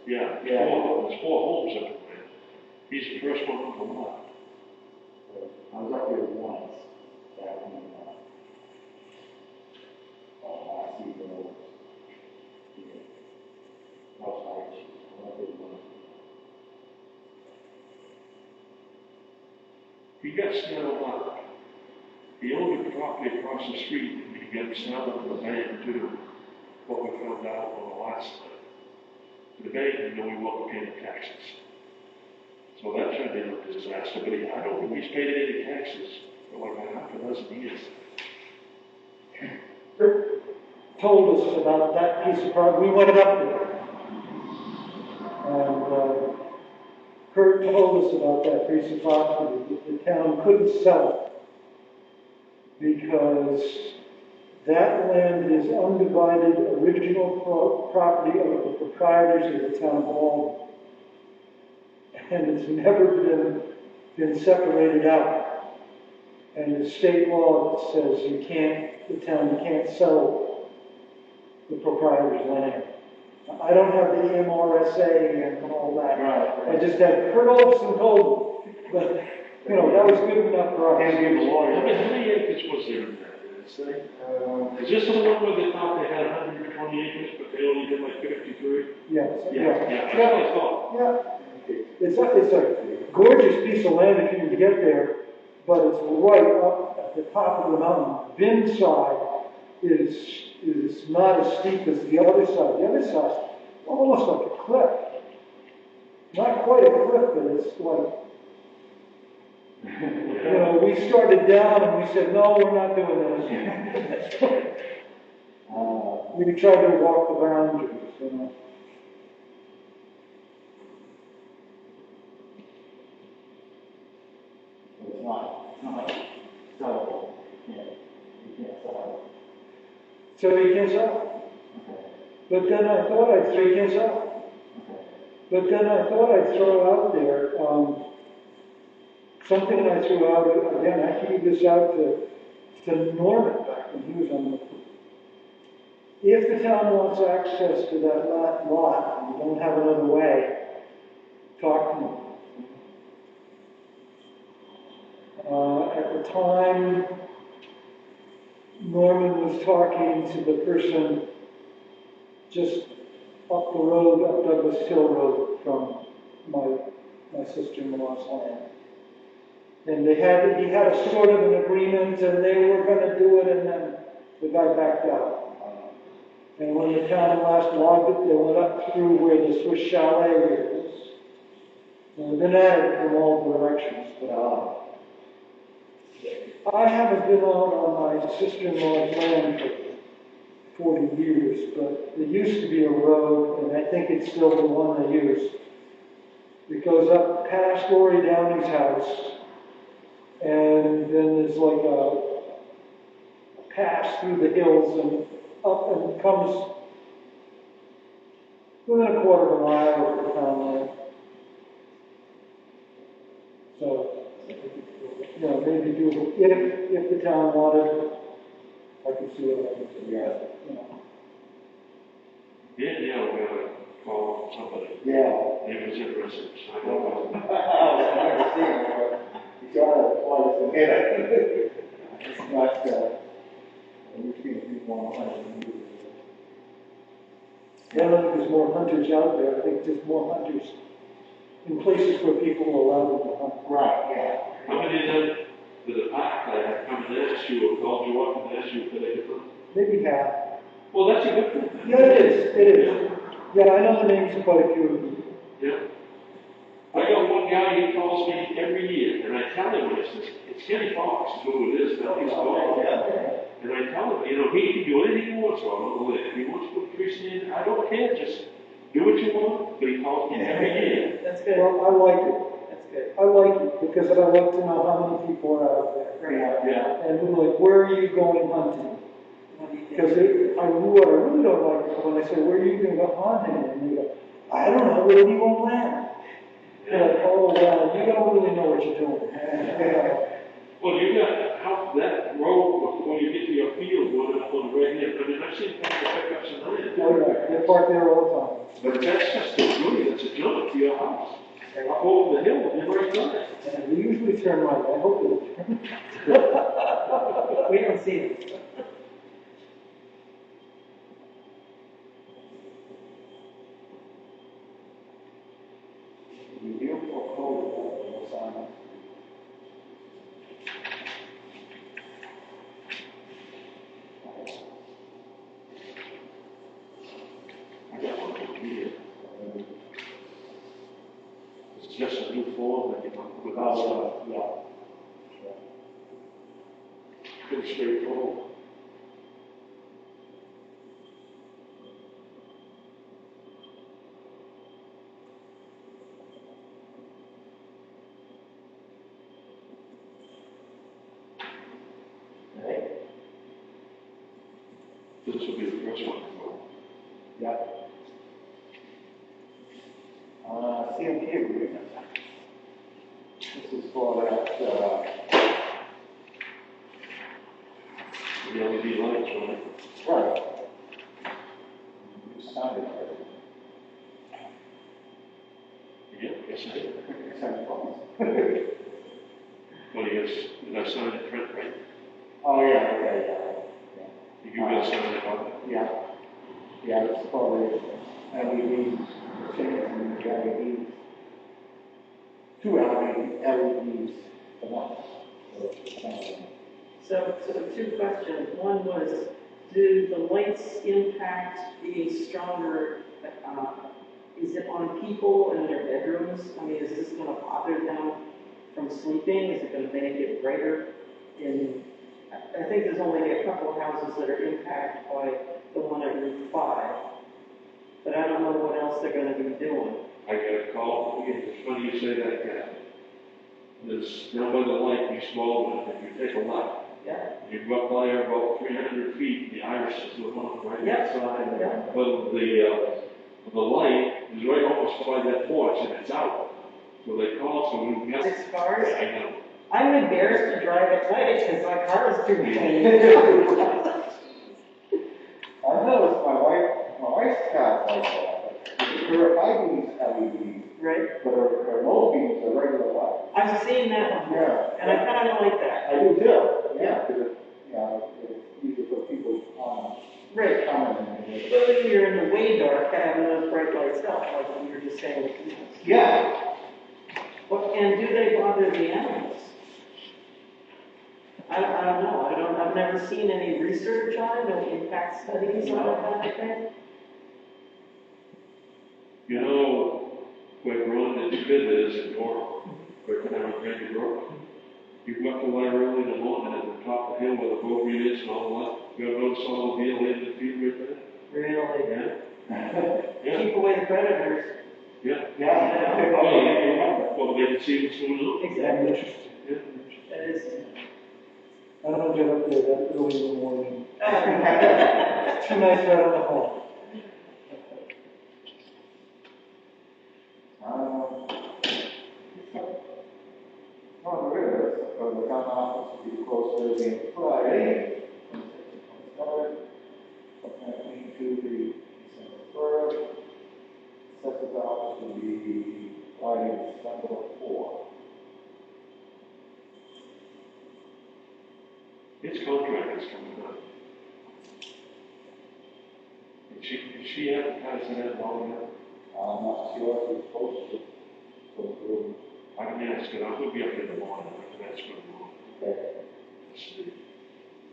yeah. There's four homes up there. He's the first one on the lot. I was up there once, back when, last season, outside, I went there once. He got snapped up. He owned the property across the street, and he got snapped up in the bank too. What we found out on the last time. The bank didn't know he wasn't paying taxes. So that turned into a disaster, but I don't think he's paid any taxes for like half a dozen years. Told us about that piece of property. We went up there. And Kurt told us about that piece of property. The town couldn't sell it because that land is undivided original property of the proprietors of the town of Albany. And it's never been separated out. And the state law says the town can't sell the proprietor's land. I don't have the MRSA and all that. Right. I just had Kurt Olson told me. But, that was good enough for us. How many acres was there in that, did it say? Is this the one where they thought they had 120 acres, but they only did like 53? Yes. Yeah, that's what I thought. Yeah. It's a gorgeous piece of land if you can get there, but it's right up at the top of the mountain. Bin side is not as steep as the other side. The other side, almost like a cliff. Not quite a cliff, but it's like, we started down and we said, no, we're not doing this. We tried to walk the boundaries, It's not sellable. You can't sell So he can't sell. But then I thought I'd throw out there, something I threw out, again, I threw this out to Norman back when he was on the, if the town wants access to that lot, and you don't have another way, talk to me. At the time, Norman was talking to the person just up the road, up Douglas Hill Road from my sister-in-law's land. And he had a sort of an agreement and they were going to do it and then the guy backed out. And when the town last logged it, they went up through where the Swiss Chalet is. And they've been at it from all directions, but I haven't been out on my sister-in-law's land for 40 years, but there used to be a road, and I think it's still the one they use. It goes up past Lori Downey's house, and then there's like a pass through the hills and up and comes within a quarter of a mile of the town line. So, maybe do if the town wanted, I could see what I could do. Yeah. Yeah, we have to call somebody. Yeah. If it's interested, I don't know. I understand, but you gotta apply this again. It's not, we've seen people on hunting. I don't think there's more hunters out there. I think there's more hunters in places where people are allowed to hunt. Right, yeah. How many of them with a pack have come and asked you or called you up and asked you if they could hunt? Maybe half. Well, that's a good thing. Yeah, it is. Yeah, I know the names of quite a few of them. Yeah. I got one guy, he calls me every year, and I tell him it's Kenny Fox, who it is, that he's called. And I tell him, he can do anything he wants on the list. If he wants to put trees in, I don't care, just do what you want, but he calls me every year. That's good. Well, I like it. That's good. I like it because I like to know how many people are out there. Yeah. And who, like, where are you going hunting? What do you think? Because what I really don't like is when they say, where are you gonna go hunting? And they go, I don't know, where do you want land? They're like, oh, well, you don't really know what you're doing. Well, you got out that road before you get to your field going up on the right hand. I mean, I've seen people pick up some land. Oh, yeah, they park there all the time. But that's just a beauty, that's a jump to your house. Up over the hill, and you're right there. And we usually turn right, I hope they turn. We don't see it. The beautiful code of Simon. I got one over here. It's just a new form that you can put without, Yeah. pretty straightforward. Right? This will be the first one. Yeah. CMP agreement. This is for that, The LED lights, right? right. You signed it, right? Yeah, yes, I did. You signed it once. Well, yes, did I sign it print, right? Oh, yeah, okay, yeah. You got to sign it on it. Yeah. Yeah, it's for the LED, changing the LEDs. Two LEDs a month. So two questions. One was, do the lights impact being stronger? Is it on people in their bedrooms? I mean, is this gonna bother them from sleeping? Is it gonna make it brighter? I think there's only a couple of houses that are impacted by the one at Route 5. But I don't know what else they're gonna be doing. I got a call, it's funny you say that, Kat. There's, down by the light, you small one, if you take a left, Yeah. you go up by about 300 feet, the irises are on the right Yeah. hand side. Yeah. But the light is right almost by that porch and it's out. So they call, so we got. 6 cars? I know. I'm embarrassed to drive at night because my car is too big. I noticed my wife's car like that. Her high beams LED, Right? but her low beams are regular light. I've seen that before, Yeah. and I kind of like that. I do too, yeah, because it's easy for people Right. commenting. But when you're in the way dark, having those bright lights help, like you were just saying. Yeah. And do they bother the animals? I don't know. I've never seen any research on it, no impact studies on it, kind of thing. You know, where Ron and Spit is in York, where can I bring you York? You go up to there early in the morning at the top of the hill where the boat is and all that. You ever notice all the deal in the field right there? Really? Yeah. Yeah. Keep away the predators. Yeah. Yeah. Well, they can see what's going on. Exactly. Yeah. That is. I don't get up there that early in the morning. It's too nice right on the home. No, there is. The town office will be closed Thursday and Friday. Tuesday, December 1st. Assessor's office will be Friday, December 4th. Its contract is coming up. Is she advertising that long enough? I'm not sure if it's supposed to go through. I can ask her, I'm gonna be up in the morning, I can ask her tomorrow. Okay. See.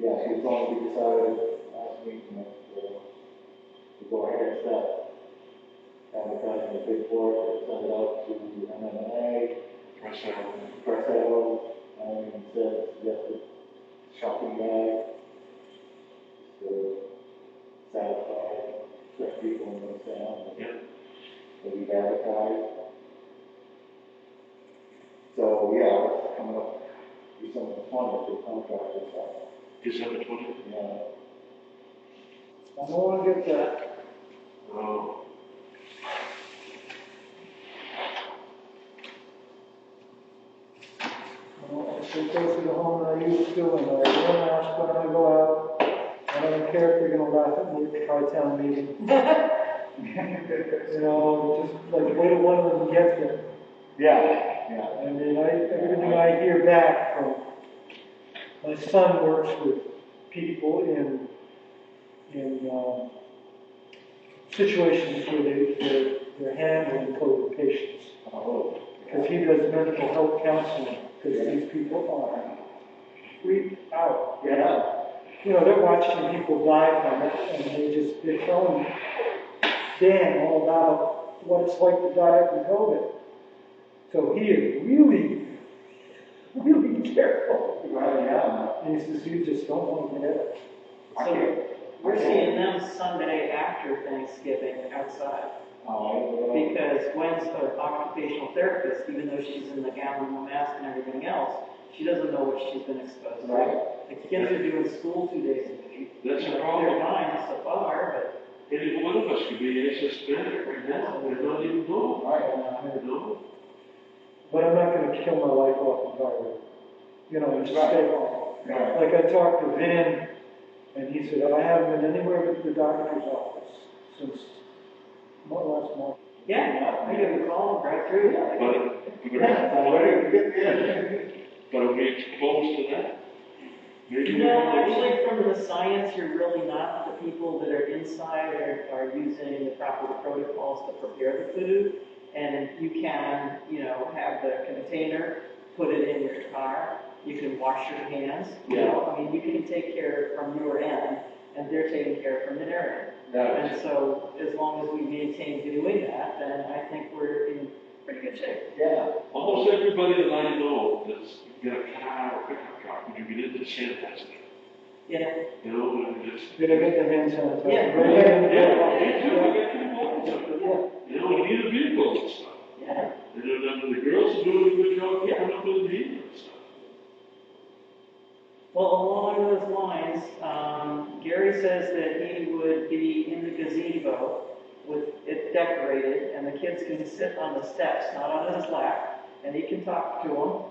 Yeah, she's going to be decided last week to go ahead and start advertising the big board, send it out to MMA, Press out. press out, and said, yes, the shopping bag, to satisfy certain people in the town. Yeah. That we've advertised. So, yeah, it's coming up December 20th, the contract is up. December 20th? Yeah. I don't want to get that. Oh, I stay closer to home than I used to, and I wear a mask when I go out. I don't care if they're gonna laugh at me at the tri-town meeting. You know, just like wait till one of them gets it. Yeah, yeah. I mean, everything I hear back from, my son works with people in situations where they're handling COVID patients. Oh. Because he does mental health counseling, because these people are freaked out. Yeah. You know, they're watching people die from it, and they're telling Dan all about what it's like to die from COVID. So he is really, really careful. Well, yeah. And he says, you just don't want to get it. So we're seeing them Sunday after Thanksgiving outside. Oh. Because Gwen's an occupational therapist, even though she's in the gown and the mask and everything else, she doesn't know what she's been exposed to. Right. The kids are doing school 2 days a week. that's a They're problem. fine so far, but Any one of us could be asymptomatic right now, and not even know. Right. You know? But I'm not going to kill my life off entirely. You know, and just Right. stay home. Right. Like I talked to Vin, and he said, I haven't been anywhere but the doctor's office since last month. yeah, I give a call, drive through. But are we exposed to that? Maybe we're No, not. actually, from the science, you're really not. The people that are inside are using the proper protocols to prepare the food. And you can, have the container, put it in your car. You can wash your hands. I mean, you can take care from your end, and they're taking care from their end. And so, as long as we maintain doing that, then I think we're in pretty good shape. Yeah. Almost everybody that I know that's got a car or pickup truck, when you get into the sanitizer, Yeah. you know, and it's. Did I get the hand sanitizer? Yeah. You know, you need a vehicle and stuff. Yeah. And then the girls are doing a good job keeping up with the heat and stuff. Well, along those lines, Gary says that he would be in the gazebo with it decorated, and the kids can sit on the steps, not on his lap, and he can talk to them.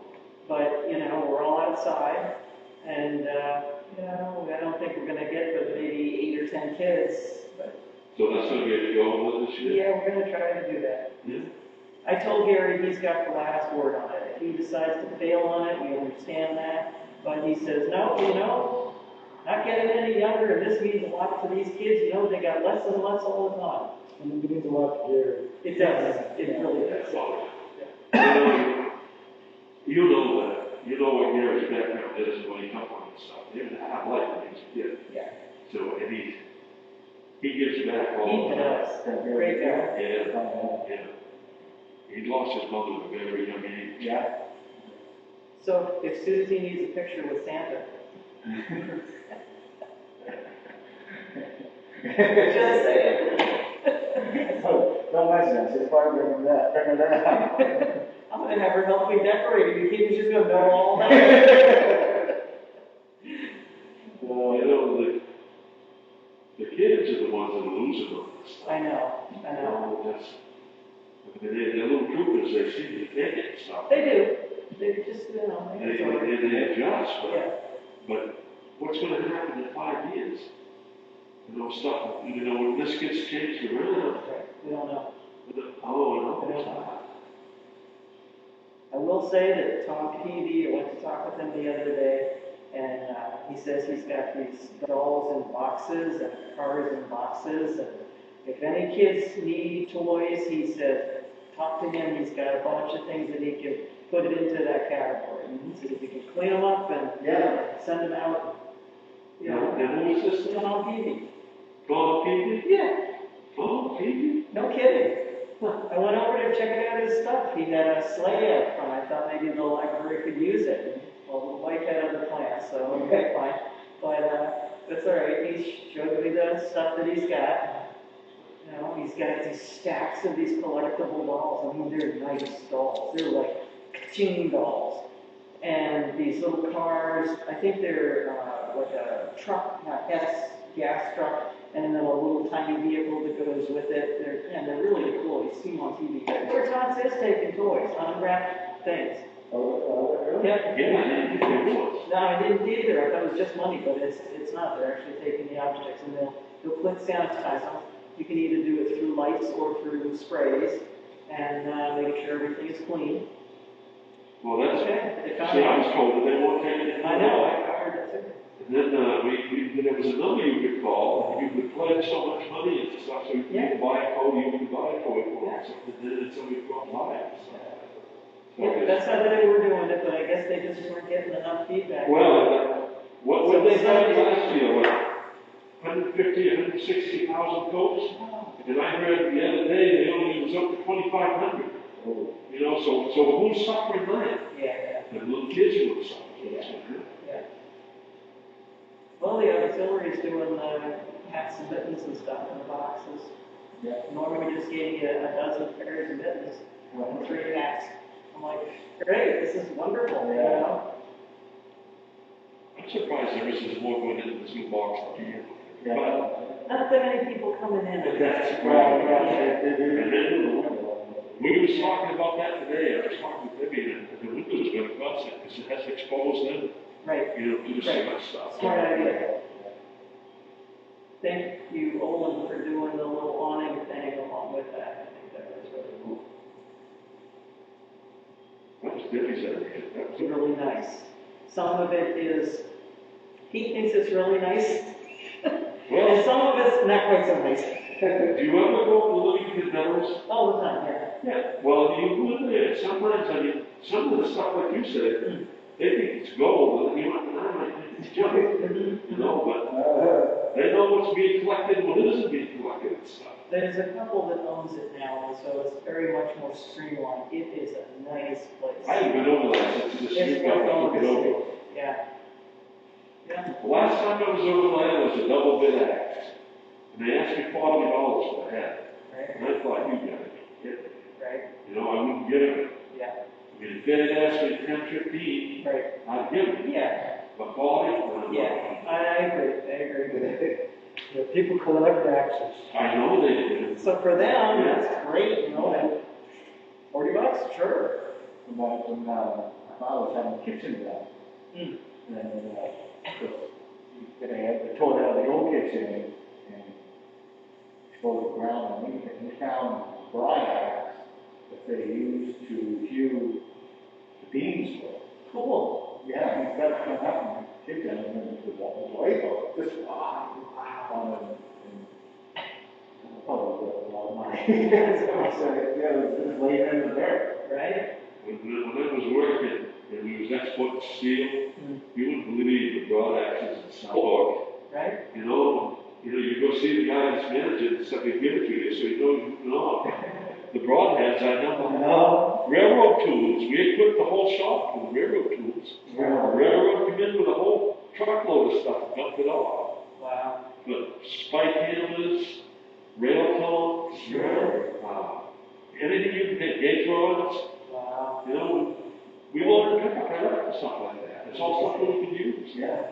But, we're all outside, and, I don't think we're gonna get but maybe 8 or 10 kids, but So that's gonna be a go this year? yeah, we're gonna try to do that. Yeah. I told Gary he's got the last word on it. If he decides to bail on it, we understand that. But he says, no, not getting any younger, and this means a lot to these kids. They got less and less all the time. And it means a lot to Gary. It does. It really does. You know that. You know what Gary's background is when he comes on and stuff. He didn't have life when he was a kid. Yeah. So, and he gives back all He the time. does. Great guy. Yeah. He lost his mother at a very young age. Yeah. So if Susie needs a picture with Santa. Just saying. Don't mention that, she's probably bringing that out. I'm gonna have her help me decorate it. You kids just gonna know all that. Well, you know, the kids are the ones that are losing on this stuff. I know. They're little troopers, they see the kid and stuff. They do. They just, They adjust, Yeah. but what's gonna happen in 5 years? Stuff, when this gets changed around. We don't know. Oh, no. I will say that Tom Peavy, I went to talk with him the other day, and he says he's got these dolls in boxes and cars in boxes, and if any kids need toys, he said, talk to him, he's got a bunch of things that he can put it into that category. He said if you can clean them up and send them out, And who is this? Tom Peavy. Tom Peavy? Yeah. Tom Peavy? No kidding. I went over to check out his stuff. He had a sleigh out front. I thought maybe the library could use it. Well, the wife had other plans, so okay, fine. But that's all right. He showed me the stuff that he's got. He's got these stacks of these collectible dolls. I mean, they're nice dolls. They're like ka-ching dolls. And these little cars, I think they're like a truck, gas truck, and then a little tiny vehicle that goes with it. They're really cool. You see them on TV. Where Todd says taking toys, unwrapped things. Yeah. No, I didn't either. I thought it was just money, but it's not. They're actually taking the objects and they'll put sanitize them. You can either do it through lights or through sprays, and make sure everything is clean. Well, that's, Okay. see, I was told that they won't take it. I know, I heard that too. And then, there was a number you could call, and you could pledge so much money and stuff, so you could buy a toy, you could buy a toy for it, and then somebody would go and buy it. Yeah, that's how they were doing it, but I guess they just weren't getting enough feedback. Well, what they had last year, what, 150, 160,000 coats? And I heard the other day, they only was up to 2,500. You know, so who's suffering that? Yeah. The little kids who are suffering. Yeah. Well, the auxiliary's doing hats and mittens and stuff in the boxes. Yeah. Normally we just gave you a dozen pairs of mittens and 3 hats. I'm like, great, this is wonderful, you know? I'm surprised there isn't more going into this new box. Yeah. But Not that many people coming in. that's we was talking about that today. I was talking to Debbie, and the windows going to cost it because it has exposed them, Right. you know, to the cement stuff. Smart idea. Thank you, Olin, for doing the little awning thing along with that. I think that was really cool. That was Debbie's idea. That was Really nice. Some of it is, he thinks it's really nice. Well, And some of it's not quite so nice. do you ever go to Livington Meadows? All the time, yeah. Yeah. Well, you go in there. Sometimes, I mean, some of the stuff like you said, they think it's gold, and you know, it's junk. You know, but they know what's being collected and what isn't being collected and stuff. There's a couple that owns it now, and so it's very much more streamlined. It is a nice place. I haven't been over there since the It's street got worth looking over. Yeah. Yeah. The last time I was over there was a double bid axe. And they asked me $40 for the head. Right. And I thought, you got it. Right. You know, I wouldn't give it. Yeah. I mean, if they had asked me 10, 15, Right. I'd give it. Yeah. But 40, Yeah. I agree with it. Yeah, people collect axes. I know they do. So for them, that's great, you know, and $40, sure. When my father was having a kitchen done, Mm. and, they tore down the old kitchen and exposed the ground, and we found bright axe that they used to hew the beams with. Cool. Yeah, he's got to come up and kick them, and then the way goes this wow, and oh, it was a lot of money. So, yeah, it was laying in the dirt. Right? When I was working and we was exporting steel, you wouldn't believe the broad axes and stuff. Right? You know, you go see the guy that's managing and stuff, he'd give it to you, so you know. The broadheads, I know. Railroad tools, we equipped the whole shop with railroad tools. Railroad come in with a whole truckload of stuff and dumped it off. Wow. But spike handlers, rail tongs, anything you can get, gauge rods, Wow. you know, we learned to pick up for stuff like that. It's all stuff that we can use. Yeah.